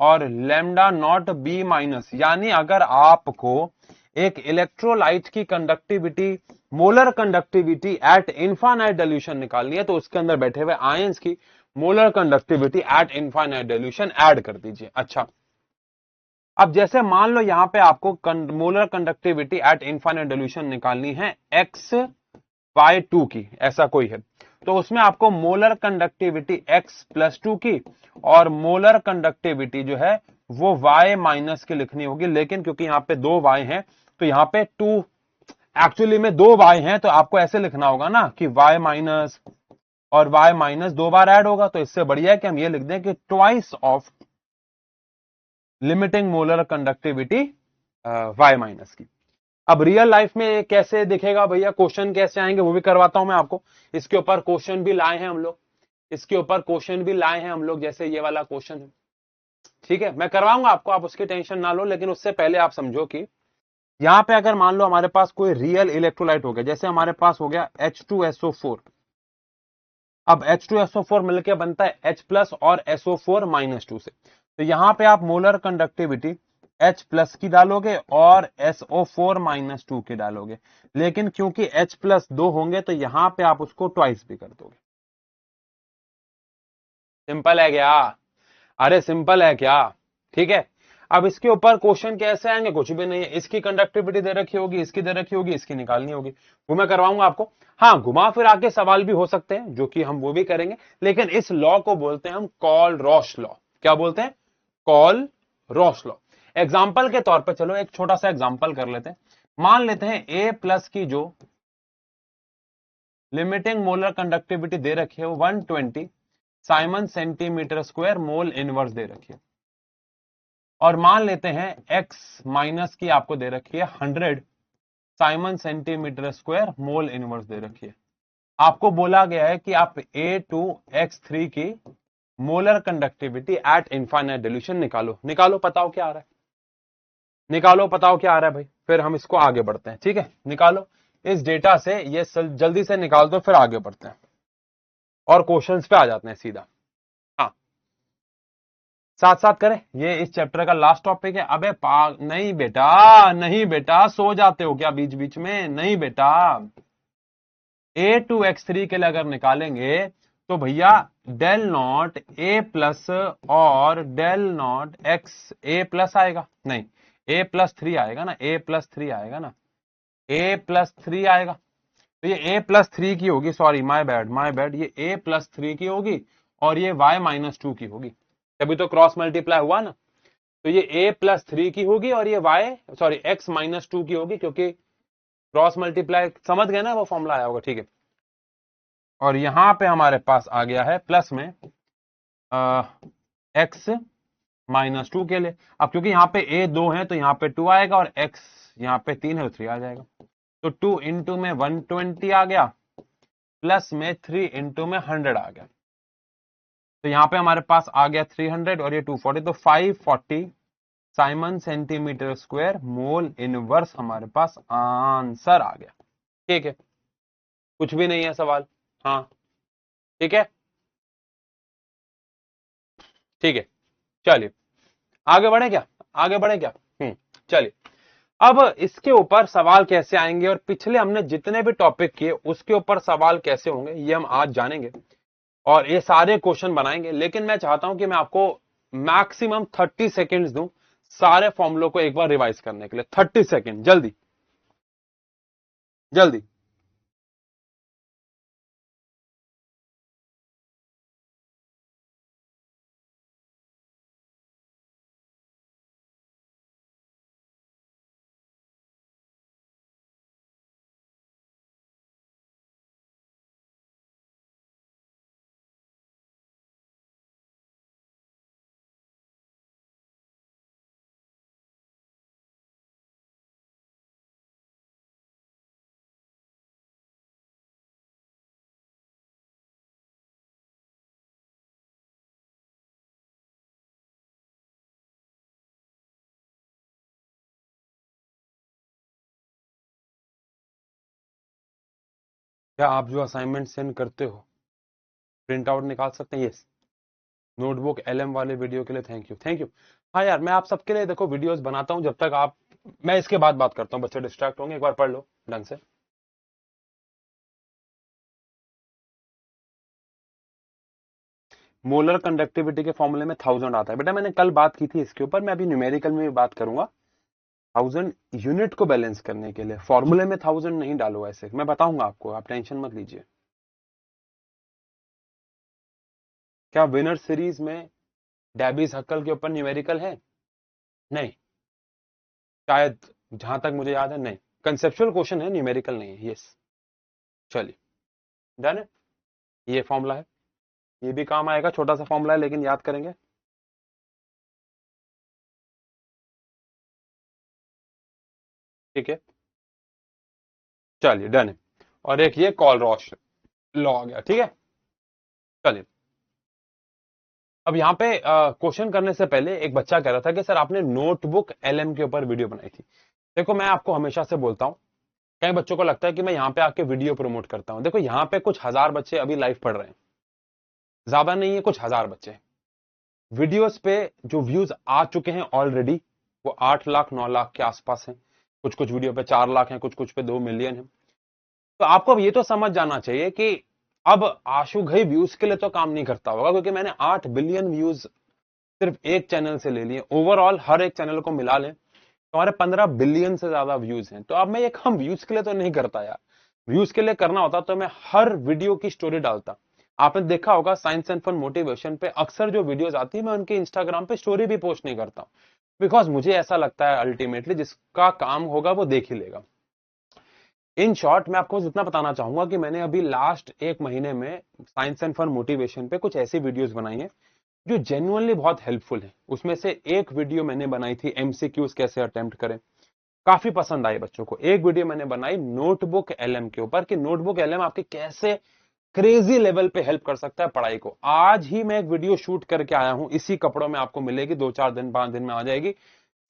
और लेमडा नॉट बी माइनस। यानी अगर आपको एक इलेक्ट्रोलाइट की conductivity, molar conductivity at infinite dilution निकालनी है, तो उसके अंदर बैठे हुए आयंस की molar conductivity at infinite dilution add कर दीजिए। अच्छा, अब जैसे मान लो यहां पे आपको molar conductivity at infinite dilution निकालनी है x/2 की, ऐसा कोई है, तो उसमें आपको मोलर कंडक्टिविटी x+2 की और मोलर कंडक्टिविटी जो है वो y माइनस की लिखनी होगी, लेकिन क्योंकि यहां पे 2 y हैं तो यहां पे 2, एक्चुअली में 2 y हैं, तो आपको ऐसे लिखना होगा ना कि y माइनस और y माइनस 2 बार ऐड होगा, तो इससे बढ़िया है कि हम ये लिख दें कि twice of limiting molar conductivity y minus की। अब रियल लाइफ में ये कैसे दिखेगा भैया, क्वेश्चन कैसे आएंगे वो भी करवाता हूं मैं आपको। इसके ऊपर क्वेश्चन भी लाए हैं हम लोग, इसके ऊपर क्वेश्चन भी लाए हैं हम लोग, जैसे ये वाला क्वेश्चन है, ठीक है, मैं करवाऊंगा आपको, आप उसकी टेंशन ना लो। लेकिन उससे पहले आप समझो कि यहां पे अगर मान लो हमारे पास कोई रियल इलेक्ट्रोलाइट हो गया, जैसे हमारे पास हो गया H2SO4। अब H2SO4 मिलकर बनता है H प्लस और SO4-2 से। तो यहां पे आप मोलर कंडक्टिविटी H प्लस की डालोगे और SO4-2 की डालोगे, लेकिन क्योंकि H प्लस 2 होंगे तो यहां पे आप उसको ट्वाइस भी कर दोगे। सिंपल है क्या? अरे सिंपल है क्या? ठीक है। अब इसके ऊपर क्वेश्चन कैसे आएंगे, कुछ भी नहीं है। इसकी कंडक्टिविटी दे रखी होगी, इसकी दे रखी होगी, इसकी निकालनी होगी, वो मैं करवाऊंगा आपको। हाँ, घुमा फिर आके सवाल भी हो सकते हैं, जो कि हम वो भी करेंगे। लेकिन इस लॉ को बोलते हैं हम कॉल रॉश लॉ। क्या बोलते हैं? Call Roche law. एग्जाम्पल के तौर पर चलो एक छोटा सा एग्जाम्पल कर लेते हैं। मान लेते हैं ए प्लस की जो लिमिटिंग मोलर कंडक्टिविटी दे रखी है वो 120 siemens centimetre square mole inverse दे रखी है। और मान लेते हैं x माइनस की आपको दे रखी है 100 siemens centimetre square mole inverse दे रखी है। आपको बोला गया है कि आप A2X3 की molar conductivity at infinite dilution निकालो। निकालो, बताओ क्या आ रहा है, निकालो, बताओ क्या आ रहा है भाई, फिर हम इसको आगे बढ़ते हैं। ठीक है, निकालो इस डेटा से, ये जल्दी से निकाल दो, फिर आगे बढ़ते हैं और क्वेश्चंस पे आ जाते हैं सीधा। हाँ, साथ साथ करें, ये इस चैप्टर का लास्ट टॉपिक है। अबे नहीं बेटा, नहीं बेटा, सो जाते हो क्या बीच बीच में? नहीं बेटा, A2X3 के लिए अगर निकालेंगे तो भैया डेल नॉट ए प्लस और del not X A plus आएगा, नहीं A+3 आएगा ना, A+3 आएगा ना, A+3 आएगा। तो ये A+3 की होगी, sorry my bad my bad, ये A+3 की होगी और ये Y-2 की होगी, तभी तो क्रॉस मल्टीप्लाई हुआ ना। तो ये A+3 की होगी और ये X-2 की होगी, क्योंकि क्रॉस मल्टीप्लाई, समझ गए ना, वो फॉर्मूला आया होगा, ठीक है। और यहां पे हमारे पास आ गया है प्लस में X-2 के लिए। अब क्योंकि यहाँ पे A 2 है तो यहाँ पे 2 आएगा और X यहाँ पे 3 है तो 3 आ जाएगा। तो 2 इंटू में 120 आ गया, प्लस में 3 इंटू में 100 आ गया। तो यहाँ पे हमारे पास आ गया 300 और ये 240, तो 540 Simon centimetre square mole inverse हमारे पास आंसर आ गया। ठीक है, कुछ भी नहीं है सवाल। हाँ ठीक है, ठीक है, चलिए आगे बढ़े क्या, आगे बढ़े क्या? चलिए, अब इसके ऊपर सवाल कैसे आएंगे और पिछले हमने जितने भी टॉपिक किए उसके ऊपर सवाल कैसे होंगे ये हम आज जानेंगे और ये सारे क्वेश्चन बनाएंगे। लेकिन मैं चाहता हूं कि मैं आपको मैक्सिमम 30 सेकेंड्स दूं सारे फॉर्मूलों को एक बार रिवाइज करने के लिए। 30 सेकेंड, जल्दी जल्दी। क्या आप जो असाइनमेंट सेंड करते हो प्रिंट आउट निकाल सकते हैं? यस। नोटबुक LM वाले वीडियो के लिए थैंक यू, थैंक यू। हाँ यार, मैं आप सबके लिए देखो वीडियोस बनाता हूं, जब तक आप, मैं इसके बाद बात करता हूं, बच्चे डिस्ट्रैक्ट होंगे, एक बार पढ़ लो ढंग से। मोलर कंडक्टिविटी के फॉर्मूले में 1000 आता है बेटा, मैंने कल बात की थी इसके ऊपर, मैं अभी न्यूमेरिकल में भी बात करूंगा। 1000 यूनिट को बैलेंस करने के लिए फॉर्मूले में 1000 नहीं डालो, ऐसे मैं बताऊंगा आपको, आप टेंशन मत लीजिए। क्या विनर सीरीज में डैबीज हक्कल के ऊपर न्यूमेरिकल है? नहीं, शायद, जहां तक मुझे याद है नहीं। कंसेप्चुअल क्वेश्चन है, न्यूमेरिकल नहीं है। यस, चलिए डन है। ये फॉर्मूला है, ये भी काम आएगा, छोटा सा फॉर्मूला है लेकिन याद करेंगे। ठीक है, चलिए डन है। और एक ये कॉल रॉश लॉ आ गया, ठीक है। चलिए अब यहाँ पे क्वेश्चन करने से पहले एक बच्चा कह रहा था कि सर आपने नोटबुक एलएम के ऊपर वीडियो बनाई थी। देखो मैं आपको हमेशा से बोलता हूँ, कई बच्चों को लगता है कि मैं यहाँ पे आके वीडियो प्रमोट करता हूँ। देखो यहाँ पे कुछ हजार बच्चे अभी लाइव पढ़ रहे हैं, ज्यादा नहीं है, कुछ हजार बच्चे। वीडियोस पे जो व्यूज आ चुके हैं ऑलरेडी वो 8 लाख 9 लाख के आसपास हैं। कुछ कुछ वीडियो पे 4 लाख हैं, कुछ कुछ पे 2 मिलियन है। तो आपको अब ये तो समझ जाना चाहिए कि अब आशु घई व्यूज के लिए तो काम नहीं करता होगा, क्योंकि मैंने 8 बिलियन व्यूज सिर्फ एक चैनल से ले लिए। ओवरऑल हर एक चैनल को मिला लें तो हमारे 15 बिलियन से ज्यादा व्यूज हैं। तो अब मैं ये काम व्यूज के लिए तो नहीं करता यार। व्यूज के लिए करना होता तो मैं हर वीडियो की स्टोरी डालता। आपने देखा होगा साइंस एंड फन मोटिवेशन पे अक्सर जो वीडियोस आती है मैं उनके इंस्टाग्राम पे स्टोरी भी पोस्ट नहीं करता, बिकॉज मुझे ऐसा लगता है अल्टीमेटली जिसका काम होगा वो देख ही लेगा। इन शॉर्ट मैं आपको जितना बताना चाहूंगा कि मैंने अभी लास्ट एक महीने में साइंस एंड फन मोटिवेशन पे कुछ ऐसी वीडियोस बनाई हैं जो जेन्युइनली बहुत हेल्पफुल है। उसमें से एक वीडियो मैंने बनाई थी एमसीक्यूज कैसे अटेम्प्ट करें, काफी पसंद आई बच्चों को। एक वीडियो मैंने बनाई नोटबुक एलएम के ऊपर कि नोटबुक एलएम आपके कैसे क्रेजी लेवल पे हेल्प कर सकता है पढ़ाई को। आज ही मैं एक वीडियो शूट करके आया हूं, इसी कपड़ों में आपको मिलेगी, 2-4 दिन 5 दिन में आ जाएगी।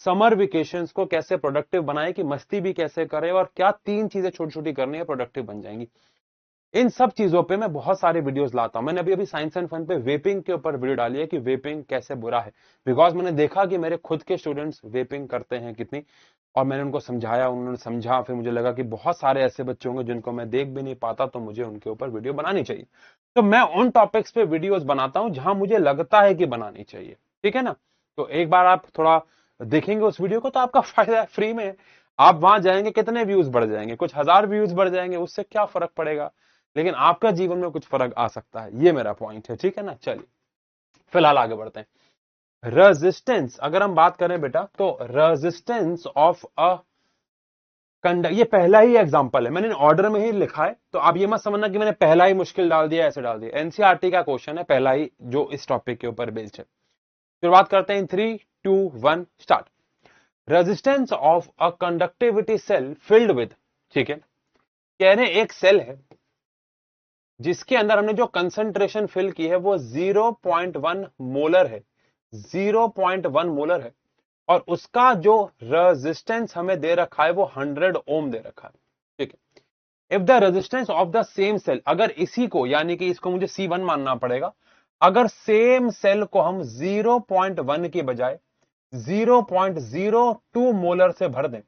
समर वेकेशंस को कैसे प्रोडक्टिव बनाए, कि मस्ती भी कैसे करे और क्या 3 चीजें छोटी छोटी करनी है प्रोडक्टिव बन जाएंगी। इन सब चीजों पे मैं बहुत सारे वीडियोस लाता हूं। मैंने अभी अभी साइंस एंड फन पे वेपिंग के ऊपर वीडियो डाली है कि वेपिंग कैसे बुरा है, बिकॉज मैंने देखा कि मेरे खुद के स्टूडेंट्स वेपिंग करते हैं कितनी, और मैंने उनको समझाया, उन्होंने समझा, फिर मुझे लगा कि बहुत सारे ऐसे बच्चे होंगे जिनको मैं देख भी नहीं पाता, तो मुझे उनके ऊपर वीडियो बनानी चाहिए। तो मैं उन टॉपिक्स पे वीडियोस बनाता हूं जहां मुझे लगता है कि बनानी चाहिए, ठीक है ना। तो एक बार आप थोड़ा देखेंगे उस वीडियो को तो आपका फायदा है, फ्री में। आप वहां जाएंगे, कितने व्यूज बढ़ जाएंगे, कुछ हजार व्यूज बढ़ जाएंगे, उससे क्या फर्क पड़ेगा, लेकिन आपका जीवन में कुछ फर्क आ सकता है। ये मेरा पॉइंट है, ठीक है ना। चलिए फिलहाल आगे बढ़ते हैं। रेजिस्टेंस अगर हम बात करें बेटा, तो रेजिस्टेंस ऑफ अ कंडक्ट, ये पहला ही एग्जांपल है, मैंने ऑर्डर में ही लिखा है, तो आप ये मत समझना कि मैंने पहला ही मुश्किल डाल दिया, ऐसे डाल दिया। एनसीईआरटी का क्वेश्चन है पहला ही जो इस टॉपिक के ऊपर बेस्ड है। शुरुआत करते हैं, 3 2 1 start. Resistance of a conductivity cell filled with, ठीक है, कह रहे एक सेल है जिसके अंदर हमने जो कंसंट्रेशन फिल की है वो 0.1 मोलर है, 0.1 मोलर है, और उसका जो रेजिस्टेंस हमें दे रखा है वो 100 ओम दे रखा है, ठीक है। If the resistance of the same cell, अगर इसी को यानी कि इसको मुझे C1 मानना पड़ेगा, अगर सेम सेल को हम 0.1 के बजाय 0.02 मोलर से भर दें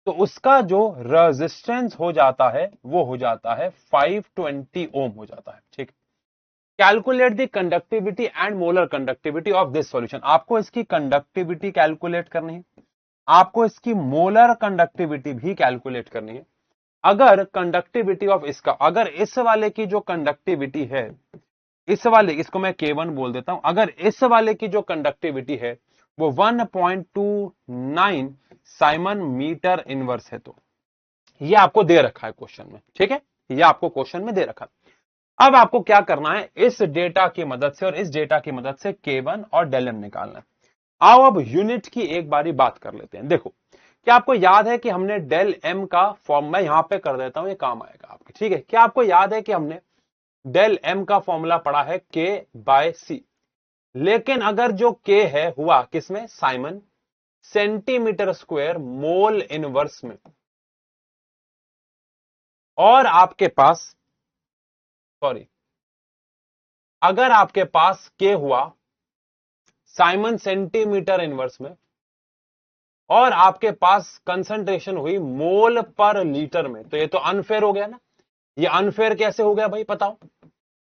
तो उसका जो रेजिस्टेंस हो जाता है वो हो जाता है 520 ओम हो जाता है, ठीक। Calculate the conductivity and molar conductivity of this solution. आपको इसकी कंडक्टिविटी कैलकुलेट करनी है, आपको इसकी मोलर कंडक्टिविटी भी कैलकुलेट करनी है। अगर कंडक्टिविटी ऑफ इसका, अगर इस वाले की जो कंडक्टिविटी है, इस वाले, इसको मैं K1 बोल देता हूं, अगर इस वाले की जो कंडक्टिविटी है वो 1.29 साइमन मीटर इनवर्स है, तो ये आपको दे रखा है क्वेश्चन में, ठीक है, ये आपको क्वेश्चन में दे रखा है। अब आपको क्या करना है, इस डेटा की मदद से और इस डेटा की मदद से K1 और डेल एम निकालना है। आओ अब यूनिट की एक बारी बात कर लेते हैं। देखो क्या आपको याद है कि हमने डेल एम का फॉर्म, मैं यहां पे कर देता हूं, ये काम आएगा आपके, ठीक है। क्या आपको याद है कि हमने डेल एम का फॉर्मूला पढ़ा है K/C, लेकिन अगर जो K है हुआ किसमें, Simon centimetre square mole inverse में, और आपके पास, सॉरी, अगर आपके पास K हुआ साइमन सेंटीमीटर इनवर्स में और आपके पास कंसंट्रेशन हुई मोल पर लीटर में, तो ये तो अनफेयर हो गया ना। ये अनफेयर कैसे हो गया भाई बताओ।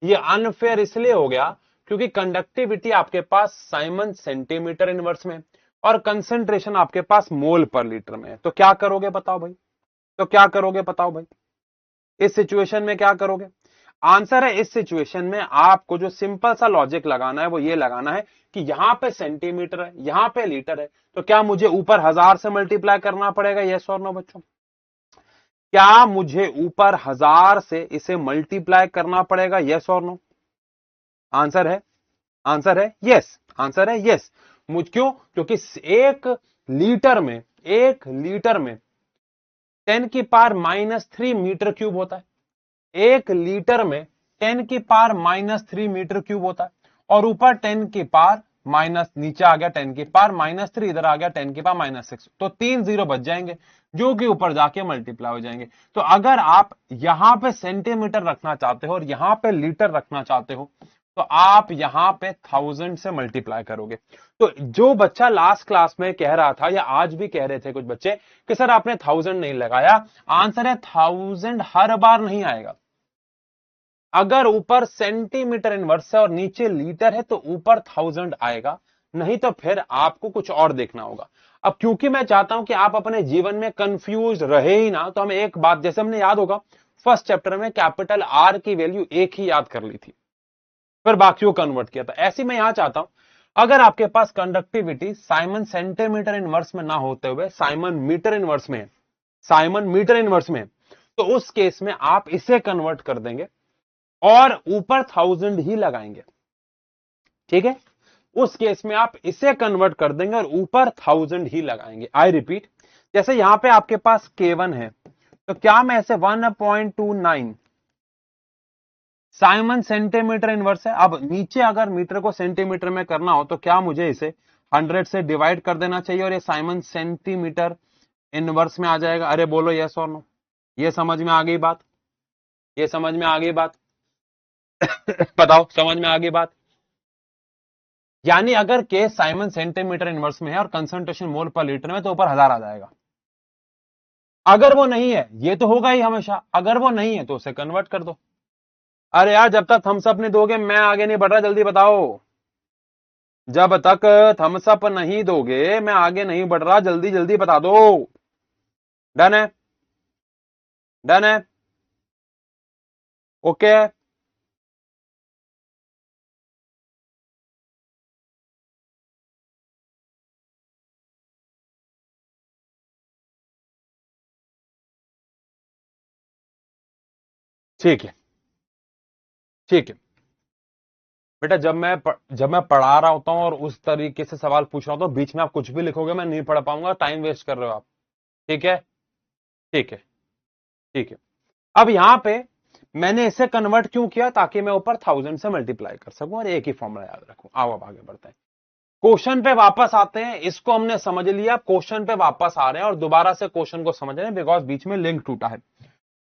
ये अनफेयर इसलिए हो गया क्योंकि कंडक्टिविटी आपके पास साइमन सेंटीमीटर इनवर्स में और कंसंट्रेशन आपके पास मोल पर लीटर में है। तो क्या करोगे बताओ भाई, तो क्या करोगे बताओ भाई, इस सिचुएशन में क्या करोगे। आंसर है, इस सिचुएशन में आपको जो सिंपल सा लॉजिक लगाना है वो ये लगाना है कि यहां पे सेंटीमीटर है, यहां पे लीटर है, तो क्या मुझे ऊपर 1000 से मल्टीप्लाई करना पड़ेगा, यस और नो बच्चों। क्या मुझे ऊपर 1000 से इसे मल्टीप्लाई करना पड़ेगा, यस और नो। आंसर है, आंसर है यस, आंसर है यस। मुझ क्यों, क्योंकि एक लीटर में 10⁻³ मीटर क्यूब होता है। 1 लीटर में 10⁻³ मीटर क्यूब होता है, और ऊपर 10⁻, नीचे आ गया 10⁻³ इधर आ गया 10⁻�6, तो 3 जीरो बच जाएंगे जो कि ऊपर जाके मल्टीप्लाई हो जाएंगे। तो अगर आप यहां पे सेंटीमीटर रखना चाहते हो और यहां पे लीटर रखना चाहते हो तो आप यहां पे 1000 से मल्टीप्लाई करोगे। तो जो बच्चा लास्ट क्लास में कह रहा था या आज भी कह रहे थे कुछ बच्चे कि सर आपने 1000 नहीं लगाया, आंसर है 1000 हर बार नहीं आएगा। अगर ऊपर सेंटीमीटर इनवर्स है और नीचे लीटर है तो ऊपर 1000 आएगा, नहीं तो फिर आपको कुछ और देखना होगा। अब क्योंकि मैं चाहता हूं कि आप अपने जीवन में कंफ्यूज रहे ही ना, तो हमें एक बात, जैसे हमने याद होगा फर्स्ट चैप्टर में कैपिटल आर की वैल्यू एक ही याद कर ली थी, फिर बाकी को कन्वर्ट किया था। ऐसे मैं यहां चाहता हूं अगर आपके पास कंडक्टिविटी साइमन सेंटीमीटर इनवर्स में ना होते हुए साइमन मीटर इनवर्स में है, साइमन मीटर इनवर्स में है, तो उस केस में आप इसे कन्वर्ट कर देंगे और ऊपर 1000 ही लगाएंगे। ठीक है, उस केस में आप इसे कन्वर्ट कर देंगे और ऊपर 1000 ही लगाएंगे। आई रिपीट, जैसे यहां पे आपके पास K1 है, तो क्या मैं ऐसे 1.29 साइमन सेंटीमीटर इनवर्स है। अब नीचे अगर मीटर को सेंटीमीटर में करना हो तो क्या मुझे इसे 100 से डिवाइड कर देना चाहिए और ये साइमन सेंटीमीटर इनवर्स में आ जाएगा? अरे बोलो यस और नो। ये समझ में आ गई बात? ये समझ में आ गई बात? बताओ, समझ में आ गई बात? यानी अगर के साइमन सेंटीमीटर इनवर्स में है और कंसंट्रेशन मोल पर लीटर में तो ऊपर 1000 आ जाएगा। अगर वो नहीं है, ये तो होगा ही हमेशा, अगर वो नहीं है तो उसे कन्वर्ट कर दो। अरे यार जब तक थम्स अप नहीं दोगे मैं आगे नहीं बढ़ रहा, जल्दी बताओ। जब तक थम्स अप नहीं दोगे मैं आगे नहीं बढ़ रहा, जल्दी जल्दी बता दो। डन है? डन है? ओके। ठीक है, ठीक है बेटा, जब मैं पढ़ा रहा होता हूं और उस तरीके से सवाल पूछ रहा होता हूं, बीच में आप कुछ भी लिखोगे मैं नहीं पढ़ पाऊंगा, टाइम वेस्ट कर रहे हो आप। ठीक है, ठीक है, ठीक है। अब यहां पे मैंने इसे कन्वर्ट क्यों किया? ताकि मैं ऊपर 1000 से मल्टीप्लाई कर सकूं और एक ही फॉर्मूला याद रखूं। आओ अब आगे बढ़ते हैं, क्वेश्चन पे वापस आते हैं। इसको हमने समझ लिया, क्वेश्चन पे वापस आ रहे हैं और दोबारा से क्वेश्चन को समझ रहे हैं बिकॉज बीच में लिंक टूटा है।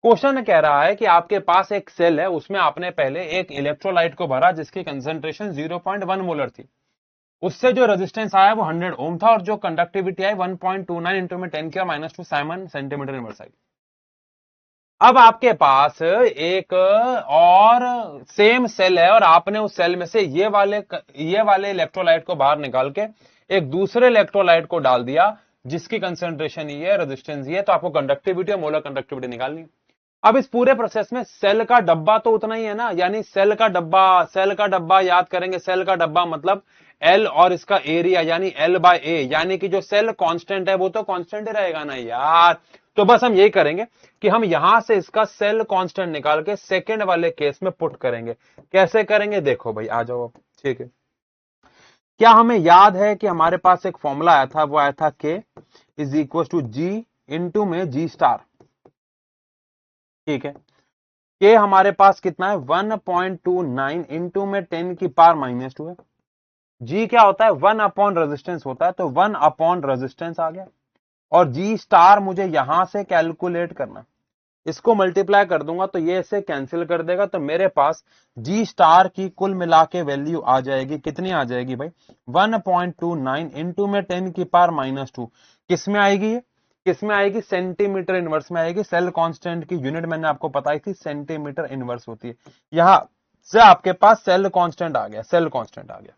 क्वेश्चन कह रहा है कि आपके पास एक सेल है, उसमें आपने पहले एक इलेक्ट्रोलाइट को भरा जिसकी कंसंट्रेशन 0.1 मोलर थी, उससे जो रेजिस्टेंस आया वो 100 ओम था और जो कंडक्टिविटी आई 1.29 इंटू में 10⁻⁻² साइमन सेंटीमीटर इनवर्स आई। अब आपके पास एक और सेम सेल है और आपने उस सेल में से ये वाले इलेक्ट्रोलाइट को बाहर निकाल के एक दूसरे इलेक्ट्रोलाइट को डाल दिया जिसकी कंसंट्रेशन ये है, रेजिस्टेंस ये है, तो आपको कंडक्टिविटी और मोलर कंडक्टिविटी निकालनी है। अब इस पूरे प्रोसेस में सेल का डब्बा तो उतना ही है ना, यानी सेल का डब्बा याद करेंगे। सेल का डब्बा मतलब एल और इसका एरिया यानी L/A, यानी कि जो सेल कांस्टेंट है वो तो कांस्टेंट ही रहेगा ना यार। तो बस हम यही करेंगे कि हम यहां से इसका सेल कांस्टेंट निकाल के सेकंड वाले केस में पुट करेंगे। कैसे करेंगे देखो भाई, आ जाओ अब। ठीक है, क्या हमें याद है कि हमारे पास एक फॉर्मूला आया था, वो आया था K is equal to G into में G स्टार। ठीक है, K हमारे पास कितना है 1.29 इंटू में 10⁻⁻² है। G क्या होता है 1 अपॉन रेजिस्टेंस होता है, तो 1 अपॉन रेजिस्टेंस आ गया। और G स्टार मुझे यहां से कैलकुलेट करना, इसको मल्टीप्लाई कर दूंगा तो ये इसे कैंसिल कर देगा, तो मेरे पास G स्टार की कुल मिला के वैल्यू आ जाएगी। कितनी आ जाएगी भाई? 1.29 इंटू में 10⁻⁻²। किस में आएगी ये? किस में आएगी? सेंटीमीटर इनवर्स में आएगी। सेल कांस्टेंट की यूनिट मैंने आपको बताई थी, सेंटीमीटर इनवर्स होती है। यहां से आपके पास सेल कांस्टेंट आ गया, सेल कांस्टेंट आ गया।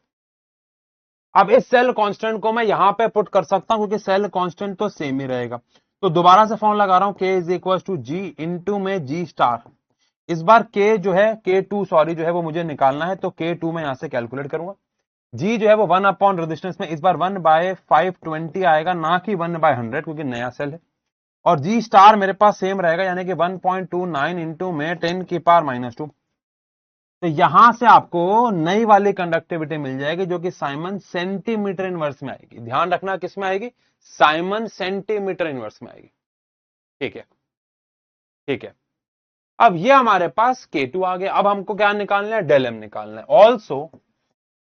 अब इस सेल कांस्टेंट को मैं यहां पे पुट कर सकता हूं क्योंकि सेल कांस्टेंट तो सेम ही रहेगा। तो दोबारा से फॉर्म लगा रहा हूं, K is equal to G into में G स्टार। इस बार K जो है K2 सॉरी जो है वो मुझे निकालना है, तो K2 में यहां से कैलकुलेट करूंगा। G जो है वो 1 अपॉन रेजिस्टेंस में इस बार 1/520 आएगा, ना कि 1/100 क्योंकि नया सेल है। और G स्टार मेरे पास सेम रहेगा यानी कि 1.29 इंटू में 10⁻⁻²। तो यहां से आपको नई वाली कंडक्टिविटी मिल जाएगी जो कि साइमन सेंटीमीटर इनवर्स में आएगी। ध्यान रखना किस में आएगी? साइमन सेंटीमीटर इनवर्स में आएगी। ठीक है, ठीक है। अब ये हमारे पास K2 आ गया। अब हमको क्या निकालना है, डेल एम निकालना है ऑल्सो।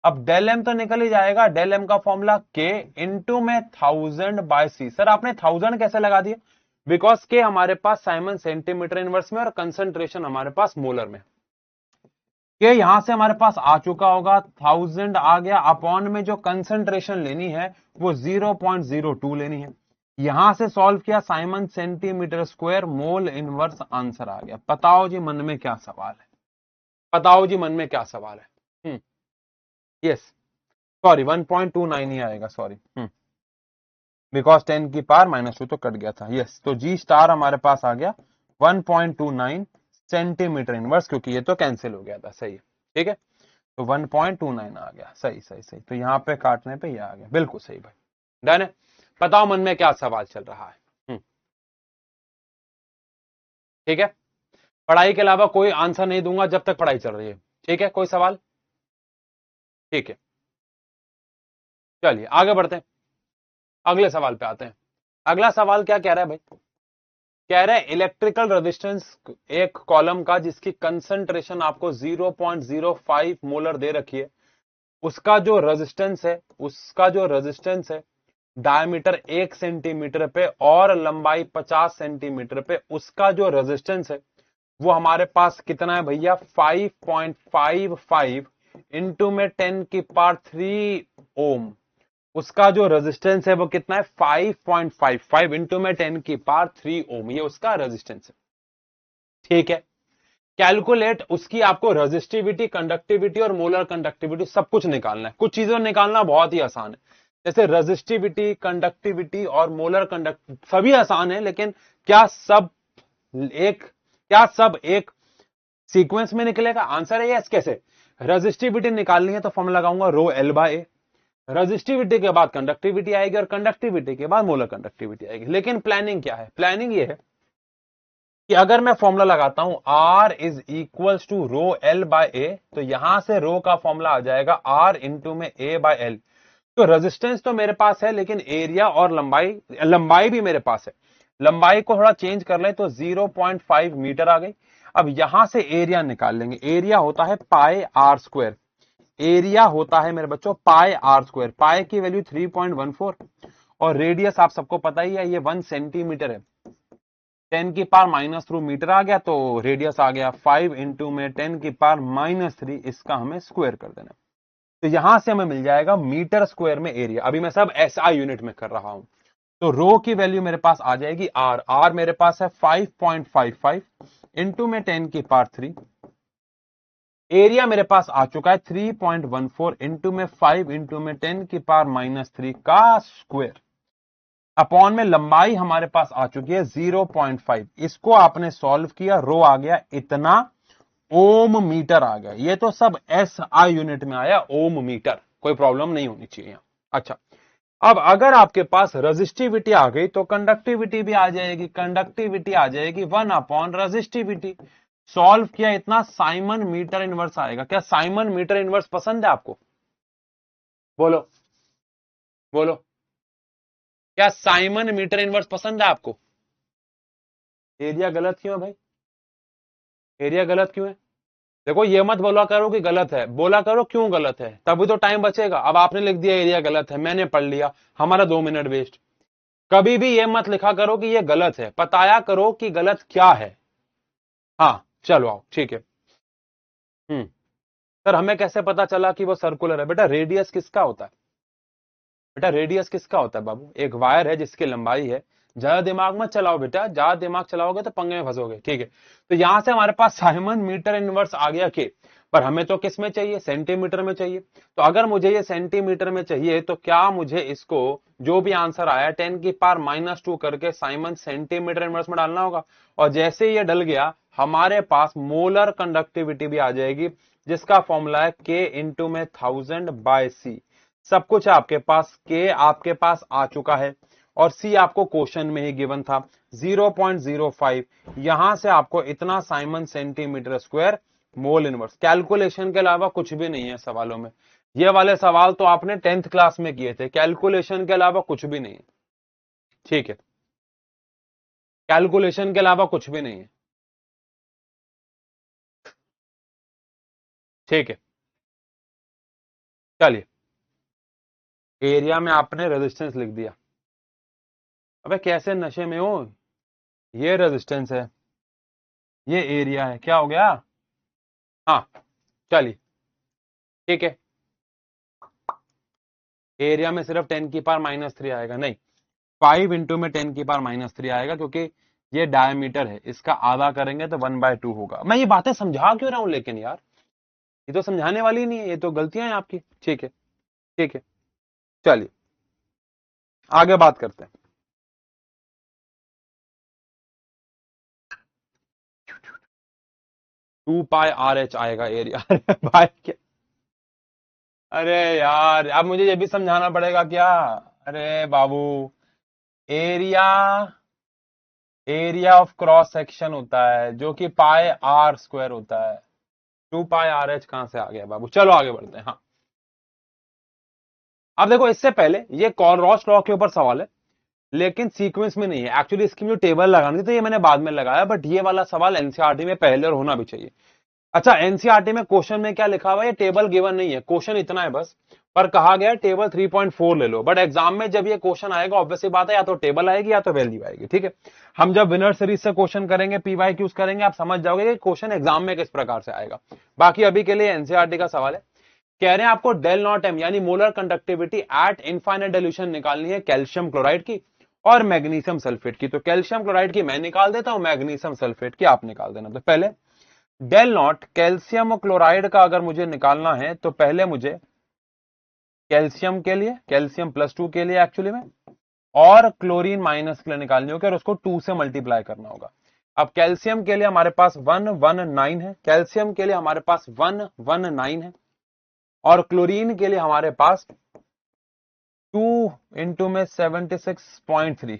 अब डेल एम तो निकल ही जाएगा, डेल एम का फॉर्मूला K इंटू में 1000/C। सर आपने 1000 कैसे लगा दिया, बिकॉज K हमारे पास साइमन सेंटीमीटर इनवर्स में और कंसंट्रेशन हमारे पास मोलर में। K यहां से हमारे पास आ चुका होगा, 1000 आ गया, अपॉन में जो कंसंट्रेशन लेनी है वो 0.02 लेनी है। यहां से सॉल्व किया, siemens centimetre square mole inverse answer आ गया। बताओ जी मन में क्या सवाल है, बताओ जी मन में क्या सवाल है। यस, सॉरी 1.29 ही आएगा, सॉरी, बिकॉज 10 की पावर -2 तो कट गया था। यस, तो जी स्टार हमारे पास आ गया 1.29 सेंटीमीटर इनवर्स, क्योंकि ये तो कैंसिल हो गया था। सही है, ठीक है, तो 1.29 आ गया। सही सही सही, तो यहां पे काटने पे ये आ गया, बिल्कुल सही भाई, डन है। बताओ मन में क्या सवाल चल रहा है। ठीक है, पढ़ाई के अलावा कोई आंसर नहीं दूंगा जब तक पढ़ाई चल रही है। ठीक है, कोई सवाल? ठीक है, चलिए आगे बढ़ते हैं, अगले सवाल पे आते हैं। अगला सवाल क्या कह रहा है भाई, कह रहा है इलेक्ट्रिकल रेजिस्टेंस एक कॉलम का जिसकी कंसंट्रेशन आपको 0.05 मोलर दे रखी है, उसका जो रेजिस्टेंस है, उसका जो रेजिस्टेंस है डायमीटर 1 सेंटीमीटर पे और लंबाई 50 सेंटीमीटर पे, उसका जो रेजिस्टेंस है वो हमारे पास कितना है भैया, 5.55 इंटू में 10 की पावर 3 ओम। उसका जो रेजिस्टेंस है वो कितना है, 5.55 इंटू में 10 की पावर 3 ओम, ये उसका रेजिस्टेंस है। ठीक है, कैलकुलेट उसकी आपको रेजिस्टिविटी, कंडक्टिविटी और मोलर कंडक्टिविटी सब कुछ निकालना है। कुछ चीजों निकालना बहुत ही आसान है, जैसे रेजिस्टिविटी, कंडक्टिविटी और मोलर कंडक्ट सभी आसान है, लेकिन क्या सब एक सीक्वेंस में निकलेगा? आंसर है यस। कैसे? रेजिस्टिविटी निकालनी है तो फॉर्मूला लगाऊंगा रो एल बाय ए, रेजिस्टिविटी के बाद कंडक्टिविटी आएगी और कंडक्टिविटी के बाद मोलर कंडक्टिविटी आएगी। लेकिन प्लानिंग क्या है, प्लानिंग ये है कि अगर मैं फॉर्मूला लगाता हूं R is equals to rho l by A, तो यहां से रो का फॉर्मूला आ जाएगा R इंटू में ए बाय एल। तो रेजिस्टेंस तो मेरे पास है, लेकिन एरिया और लंबाई भी मेरे पास है। लंबाई को थोड़ा चेंज कर ले तो 0.5 मीटर आ गई। अब यहां से एरिया निकाल लेंगे, एरिया होता है पाई आर स्क्वायर, एरिया होता है मेरे बच्चों पाई आर स्क्वायर, पाई की वैल्यू 3.14 और रेडियस आप सबको पता ही है ये 1 सेंटीमीटर है। 10 की पावर -3 मीटर आ गया, तो रेडियस आ गया 5 इंटू में 10 की पावर -3, इसका हमें स्क्वायर कर देना। तो यहां से हमें मिल जाएगा मीटर स्क्वायर में एरिया। अभी मैं सब एसआई यूनिट में कर रहा हूं, तो रो की वैल्यू मेरे पास आ जाएगी आर, आर मेरे पास है 5.55 इंटू में 10 की पावर 3, एरिया मेरे पास आ चुका है 3.14 इंटू में 5 इंटू में 10 की पावर -3 का स्क्वायर, अपॉन में लंबाई हमारे पास आ चुकी है 0.5। इसको आपने सॉल्व किया, रो आ गया इतना, ओम मीटर आ गया। ये तो सब एस आई यूनिट में आया, ओम मीटर, कोई प्रॉब्लम नहीं होनी चाहिए। अच्छा, अब अगर आपके पास रेजिस्टिविटी आ गई तो कंडक्टिविटी भी आ जाएगी, कंडक्टिविटी आ जाएगी 1 अपॉन रेजिस्टिविटी। सॉल्व किया इतना, साइमन मीटर इनवर्स आएगा। क्या साइमन मीटर इनवर्स पसंद है आपको? बोलो बोलो, क्या साइमन मीटर इनवर्स पसंद है आपको? एरिया गलत क्यों है भाई, एरिया गलत क्यों है? देखो ये मत बोला करो कि गलत है, बोला करो क्यों गलत है, तभी तो टाइम बचेगा। अब आपने लिख दिया एरिया गलत है, मैंने पढ़ लिया, हमारा 2 मिनट वेस्ट। कभी भी ये मत लिखा करो कि ये गलत है, बताया करो कि गलत क्या है। हाँ चलो आओ, ठीक है। सर हमें कैसे पता चला कि वो सर्कुलर है? बेटा रेडियस किसका होता है, बेटा रेडियस किसका होता है बाबू? एक वायर है जिसकी लंबाई है। ज्यादा दिमाग मत चलाओ बेटा, ज्यादा दिमाग चलाओगे तो पंगे में फंसोगे। ठीक है, तो यहां से हमारे पास साइमन मीटर इनवर्स आ गया के, पर हमें तो किस में चाहिए, सेंटीमीटर में चाहिए। तो अगर मुझे ये सेंटीमीटर में चाहिए तो क्या मुझे इसको, जो भी आंसर आया 10 की पावर -2 करके साइमन सेंटीमीटर इनवर्स में डालना होगा। और जैसे ये डल गया, हमारे पास मोलर कंडक्टिविटी भी आ जाएगी, जिसका फॉर्मूला है K इंटू में 1000/C। सब कुछ आपके पास, K आपके पास आ चुका है और C आपको क्वेश्चन में ही गिवन था 0.05। यहां से आपको इतना Simon centimetre square mole inverse, calculation के अलावा कुछ भी नहीं है सवालों में। ये वाले सवाल तो आपने 10th क्लास में किए थे, कैलकुलेशन के अलावा कुछ भी नहीं है। ठीक है, कैलकुलेशन के अलावा कुछ भी नहीं है। ठीक है, चलिए, एरिया में आपने रेजिस्टेंस लिख दिया। अबे कैसे नशे में हो, ये रेजिस्टेंस है, ये एरिया है, क्या हो गया? हाँ, चलिए, ठीक है। एरिया में सिर्फ 10⁻³ आएगा, नहीं, 5 इंटू में 10⁻³ आएगा, क्योंकि ये डायमीटर है, इसका आधा करेंगे तो 1/2 होगा। मैं ये बातें समझा क्यों रहा हूं लेकिन यार, ये तो समझाने वाली नहीं है, ये तो गलतियां हैं आपकी। ठीक है, ठीक है, चलिए आगे बात करते हैं। 2πRH आएगा एरिया। अरे भाई क्या, अरे यार अब मुझे ये भी समझाना पड़ेगा क्या? अरे बाबू, area, area of cross section होता है जो कि πr² होता है। 2πRH कहां से आ गया बाबू? चलो आगे बढ़ते हैं। हाँ, अब देखो, इससे पहले ये कॉनरॉस लॉ के ऊपर सवाल है, लेकिन सीक्वेंस में नहीं है। एक्चुअली इसकी जो टेबल लगानी थी तो ये मैंने बाद में लगाया, बट ये वाला सवाल एनसीईआरटी में पहले और होना भी चाहिए। अच्छा, एनसीईआरटी में क्वेश्चन में क्या लिखा हुआ है? ये टेबल गिवन नहीं है, क्वेश्चन इतना है बस, पर कहा गया है टेबल 3.4 ले लो। बट एग्जाम में जब ये क्वेश्चन आएगा, ऑब्वियसली बात है, या तो टेबल आएगी या तो वैल्यू आएगी। ठीक है, हम जब विनर सीरीज से क्वेश्चन करेंगे, पीवाईक्यूज करेंगे, आप समझ जाओगे कि क्वेश्चन एग्जाम में किस प्रकार से आएगा। बाकी अभी के लिए एनसीईआरटी का सवाल है, कह रहे हैं आपको डेल नॉट एम यानी molar conductivity at infinite dilution निकालनी है कैल्शियम क्लोराइड की और मैग्नीशियम सल्फेट की। तो कैल्शियम क्लोराइड की मैं निकाल देता हूं, मैग्नीशियम सल्फेट की आप निकाल देना। तो पहले डेल नॉट कैल्शियम क्लोराइड का अगर मुझे निकालना है तो पहले मुझे कैल्शियम के लिए, कैल्शियम +2 के लिए एक्चुअली में, और क्लोरीन माइनस के लिए निकालनी होगी और उसको 2 से मल्टीप्लाई करना होगा। अब कैल्शियम के लिए हमारे पास 119 है, कैल्शियम के लिए हमारे पास 119 है, और क्लोरीन के लिए हमारे पास 2 इंटू में 76.3।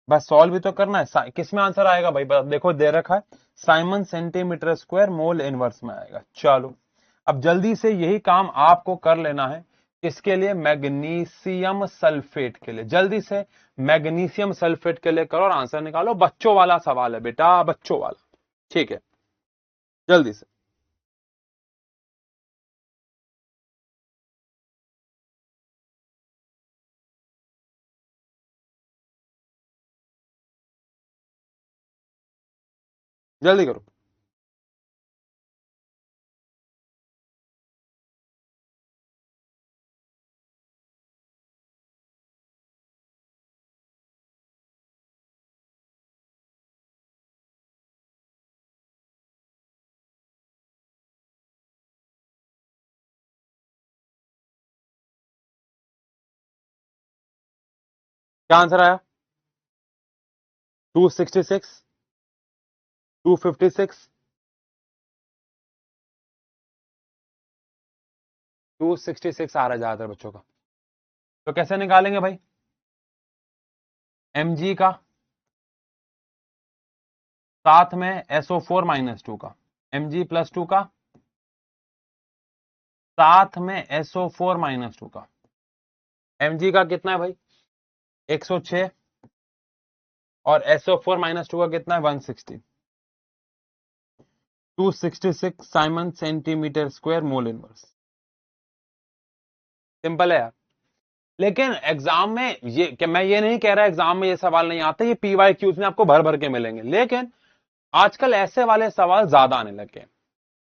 बस सॉल्व भी तो करना है। किस में आंसर आएगा भाई? देखो दे रखा है, साइमन सेंटीमीटर² मोल इनवर्स में आएगा। चलो अब जल्दी से यही काम आपको कर लेना है। इसके लिए मैग्नीशियम सल्फेट के लिए, जल्दी से मैग्नीशियम सल्फेट के लिए करो और आंसर निकालो। बच्चों वाला सवाल है बेटा, बच्चों वाला। ठीक है, जल्दी से। जल्दी करो। क्या आंसर आया? 266, 256, 266 आ रहा है ज्यादातर बच्चों का। तो कैसे निकालेंगे भाई? mg का साथ में SO4-2 का, Mg+2 का साथ में SO4-2 का। Mg का कितना है भाई? 106, और SO4-2 का कितना है? 160। 266 साइमन सेंटीमीटर² मोल इनवर्स। सिंपल है यार। लेकिन एग्जाम में ये क्या, मैं ये नहीं कह रहा एग्जाम में ये सवाल नहीं आते, ये पीवाईक्यूज में आपको भर भर के मिलेंगे, लेकिन आजकल ऐसे वाले सवाल ज्यादा आने लगे हैं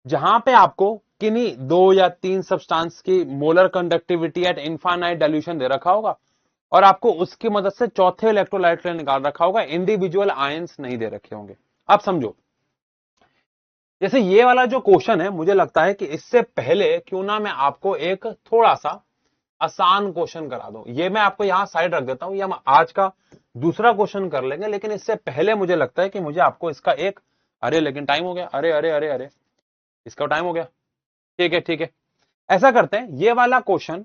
जहां पे आपको किन्हीं 2 या 3 सब्सटेंस की molar conductivity at infinite dilution दे रखा होगा और आपको उसकी मदद से चौथे इलेक्ट्रोलाइट के लिए निकाल रखा होगा, इंडिविजुअल आयंस नहीं दे रखे होंगे। अब समझो, जैसे ये वाला जो क्वेश्चन है, मुझे लगता है कि इससे पहले क्यों ना मैं आपको एक थोड़ा सा आसान क्वेश्चन करा दूं। ये मैं आपको यहां साइड रख देता हूं, ये हम आज का दूसरा क्वेश्चन कर लेंगे, लेकिन इससे पहले मुझे लगता है कि मुझे आपको इसका एक, अरे लेकिन टाइम हो गया, अरे अरे अरे अरे, इसका टाइम हो गया। ठीक है, ठीक है, ऐसा करते हैं, ये वाला क्वेश्चन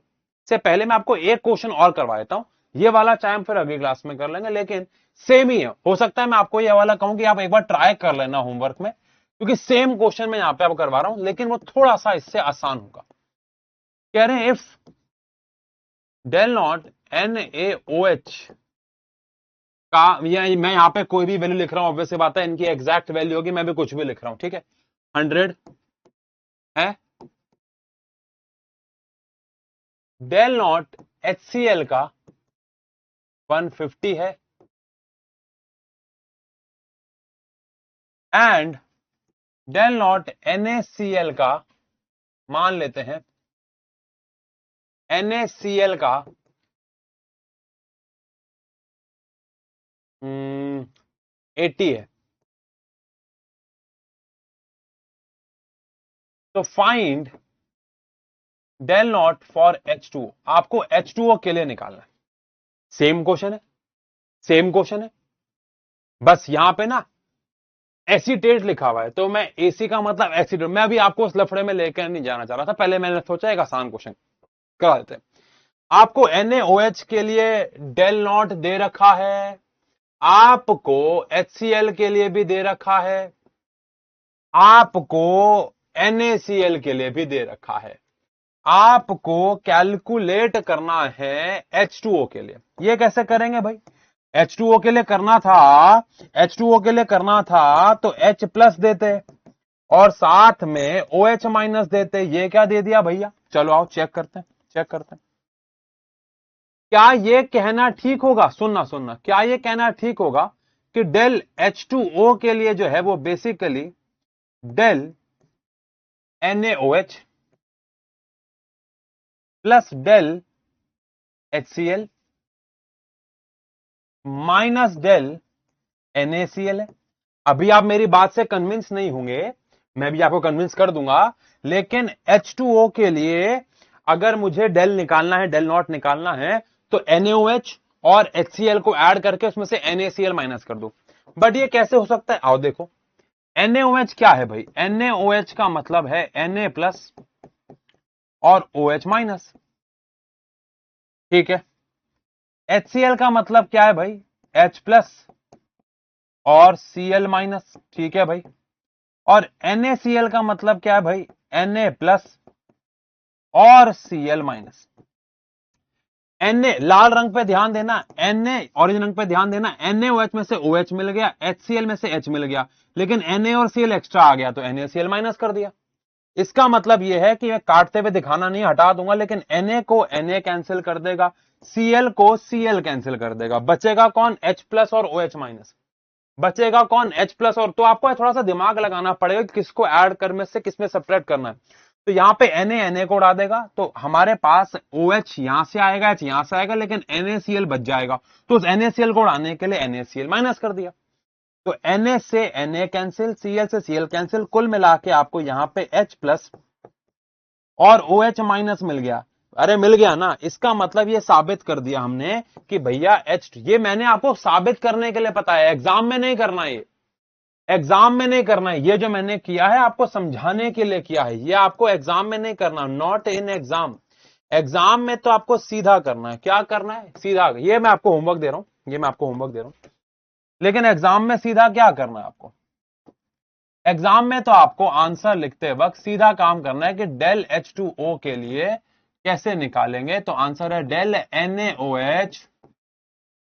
से पहले मैं आपको एक क्वेश्चन और करवा देता हूं। ये वाला चाहे हम फिर अगली क्लास में कर लेंगे, लेकिन सेम ही है। हो सकता है मैं आपको ये वाला कहूं कि आप एक बार ट्राई कर लेना होमवर्क में, क्योंकि सेम क्वेश्चन मैं यहां पे आपको करवा रहा हूं, लेकिन वो थोड़ा सा इससे आसान होगा। कह रहे हैं इफ del not NaOH का, मैं यहाँ पे कोई भी वैल्यू लिख रहा हूं, ऑब्वियस सी बात है इनकी एग्जैक्ट वैल्यू होगी, मैं भी कुछ भी लिख रहा हूं, ठीक है। 100 है, डेल नॉट HCl का 150 है, एंड डेल नॉट NaCl का, मान लेते हैं NaCl का 80 है। तो find del not for H2O, आपको H2O के लिए निकालना है। सेम क्वेश्चन है, सेम क्वेश्चन है, बस यहां पे ना एसीटेट लिखा हुआ है, तो मैं एसी का मतलब एसीटेट, मैं अभी आपको उस लफड़े में लेकर नहीं जाना चाह रहा था, पहले मैंने सोचा एक आसान क्वेश्चन करा देते हैं। आपको NaOH के लिए डेल नॉट दे रखा है, आपको HCl के लिए भी दे रखा है, आपको NaCl के लिए भी दे रखा है, आपको कैलकुलेट करना है H2O के लिए। ये कैसे करेंगे भाई? H2O के लिए करना था, H2O के लिए करना था तो H प्लस देते और साथ में OH माइनस देते। ये क्या दे दिया भैया? चलो आओ चेक करते हैं, चेक करते हैं। क्या ये कहना ठीक होगा, सुनना सुनना, क्या ये कहना ठीक होगा कि डेल H2O के लिए जो है वो basically del NaOH plus del HCl minus del NaCl है? अभी आप मेरी बात से कन्विंस नहीं होंगे, मैं भी आपको कन्विंस कर दूंगा, लेकिन H2O के लिए अगर मुझे डेल निकालना है, डेल नॉट निकालना है, तो NaOH और HCl को ऐड करके उसमें से NaCl माइनस कर दो। बट ये कैसे हो सकता है? आओ देखो, NaOH क्या है भाई? NaOH का मतलब है Na प्लस और OH माइनस, ठीक है। HCl का मतलब क्या है भाई? H प्लस और Cl माइनस, ठीक है भाई। और NaCl का मतलब क्या है भाई? Na प्लस और Cl माइनस। Na, लाल रंग पे ध्यान देना, Na ऑरेंज रंग पे ध्यान देना, NaOH में से OH मिल गया, HCl में से H मिल गया, लेकिन Na और Cl एक्स्ट्रा आ गया तो NaCl माइनस कर दिया। इसका मतलब यह है कि मैं काटते हुए दिखाना नहीं, हटा दूंगा, लेकिन Na को Na कैंसिल कर देगा, Cl को Cl कैंसिल कर देगा, बचेगा कौन? H प्लस और OH माइनस। बचेगा कौन? H plus. और तो आपको थोड़ा सा दिमाग लगाना पड़ेगा कि किसको ऐड करने से किसमें सब्ट्रैक्ट करना है। तो यहां पे Na को उड़ा देगा, तो हमारे पास OH यहां से आएगा, H यहां से आएगा, लेकिन NaCl बच जाएगा। तो उस NaCl को उड़ाने के लिए NaCl माइनस कर दिया, तो Na से Na कैंसिल, Cl से Cl कैंसिल, कुल मिला के आपको यहां पे H प्लस और OH माइनस मिल गया। अरे मिल गया ना, इसका मतलब ये साबित कर दिया हमने कि भैया H, ये मैंने आपको साबित करने के लिए बताया, एग्जाम में नहीं करना, ये एग्जाम में नहीं करना है। ये जो मैंने किया है आपको समझाने के लिए किया है, ये आपको एग्जाम में नहीं करना, नॉट इन एग्जाम। एग्जाम में तो आपको सीधा करना है। क्या करना है? सीधा। ये मैं आपको होमवर्क दे रहा हूं, ये मैं आपको होमवर्क दे रहा हूं, लेकिन एग्जाम में सीधा क्या करना है आपको? एग्जाम में तो आपको आंसर लिखते वक्त सीधा काम करना है कि डेल H2O के लिए कैसे निकालेंगे। तो आंसर है डेल NaOH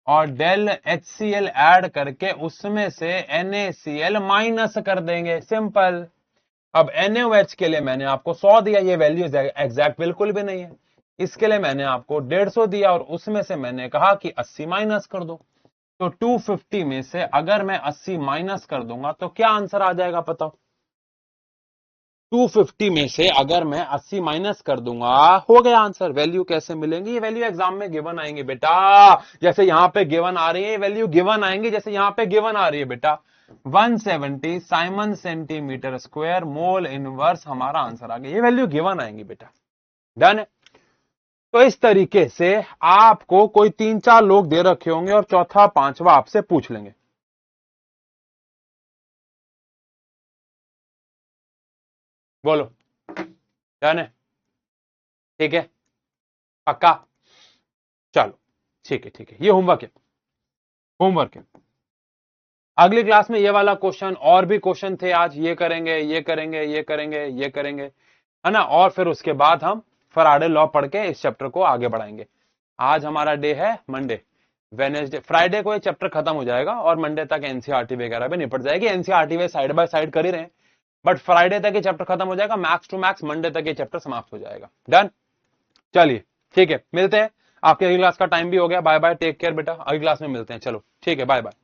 और डेल HCl ऐड करके उसमें से NaCl माइनस कर देंगे, सिंपल। अब NaOH के लिए मैंने आपको 100 दिया, ये वैल्यू एग्जैक्ट बिल्कुल भी नहीं है, इसके लिए मैंने आपको 150 दिया और उसमें से मैंने कहा कि 80 माइनस कर दो। तो 250 में से अगर मैं 80 माइनस कर दूंगा तो क्या आंसर आ जाएगा बताओ? 250 में से अगर मैं 80 माइनस कर दूंगा, हो गया आंसर। वैल्यू कैसे मिलेंगी? ये वैल्यू एग्जाम में गिवन आएंगे बेटा, जैसे यहां पे गिवन आ रही है, वैल्यू गिवन आएंगी जैसे यहां पे गिवन आ रही है बेटा। 170 Simon centimetre square mole inverse हमारा आंसर आ गया, ये वैल्यू गिवन आएंगी बेटा। डन है। तो इस तरीके से आपको कोई 3-4 लोग दे रखे होंगे और चौथा पांचवा आपसे पूछ लेंगे। बोलो, डन है? ठीक है, पक्का? चलो ठीक है, ठीक है, ये होमवर्क है, होमवर्क है। अगली क्लास में ये वाला क्वेश्चन और भी क्वेश्चन थे आज, ये करेंगे, ये करेंगे, ये करेंगे, ये करेंगे, है ना। और फिर उसके बाद हम फराडे लॉ पढ़ के इस चैप्टर को आगे बढ़ाएंगे। आज हमारा डे है मंडे, वेनेसडे फ्राइडे को ये चैप्टर खत्म हो जाएगा और मंडे तक एनसीईआरटी वगैरह भी निपट जाएगी। NCERT way side by side कर ही रहे हैं, बट फ्राइडे तक ये चैप्टर खत्म हो जाएगा, मैक्स टू मैक्स मंडे तक ये चैप्टर समाप्त हो जाएगा। डन, चलिए ठीक है, मिलते हैं। आपकी अगली क्लास का टाइम भी हो गया। बाय बाय, टेक केयर बेटा, अगली क्लास में मिलते हैं। चलो ठीक है, बाय बाय।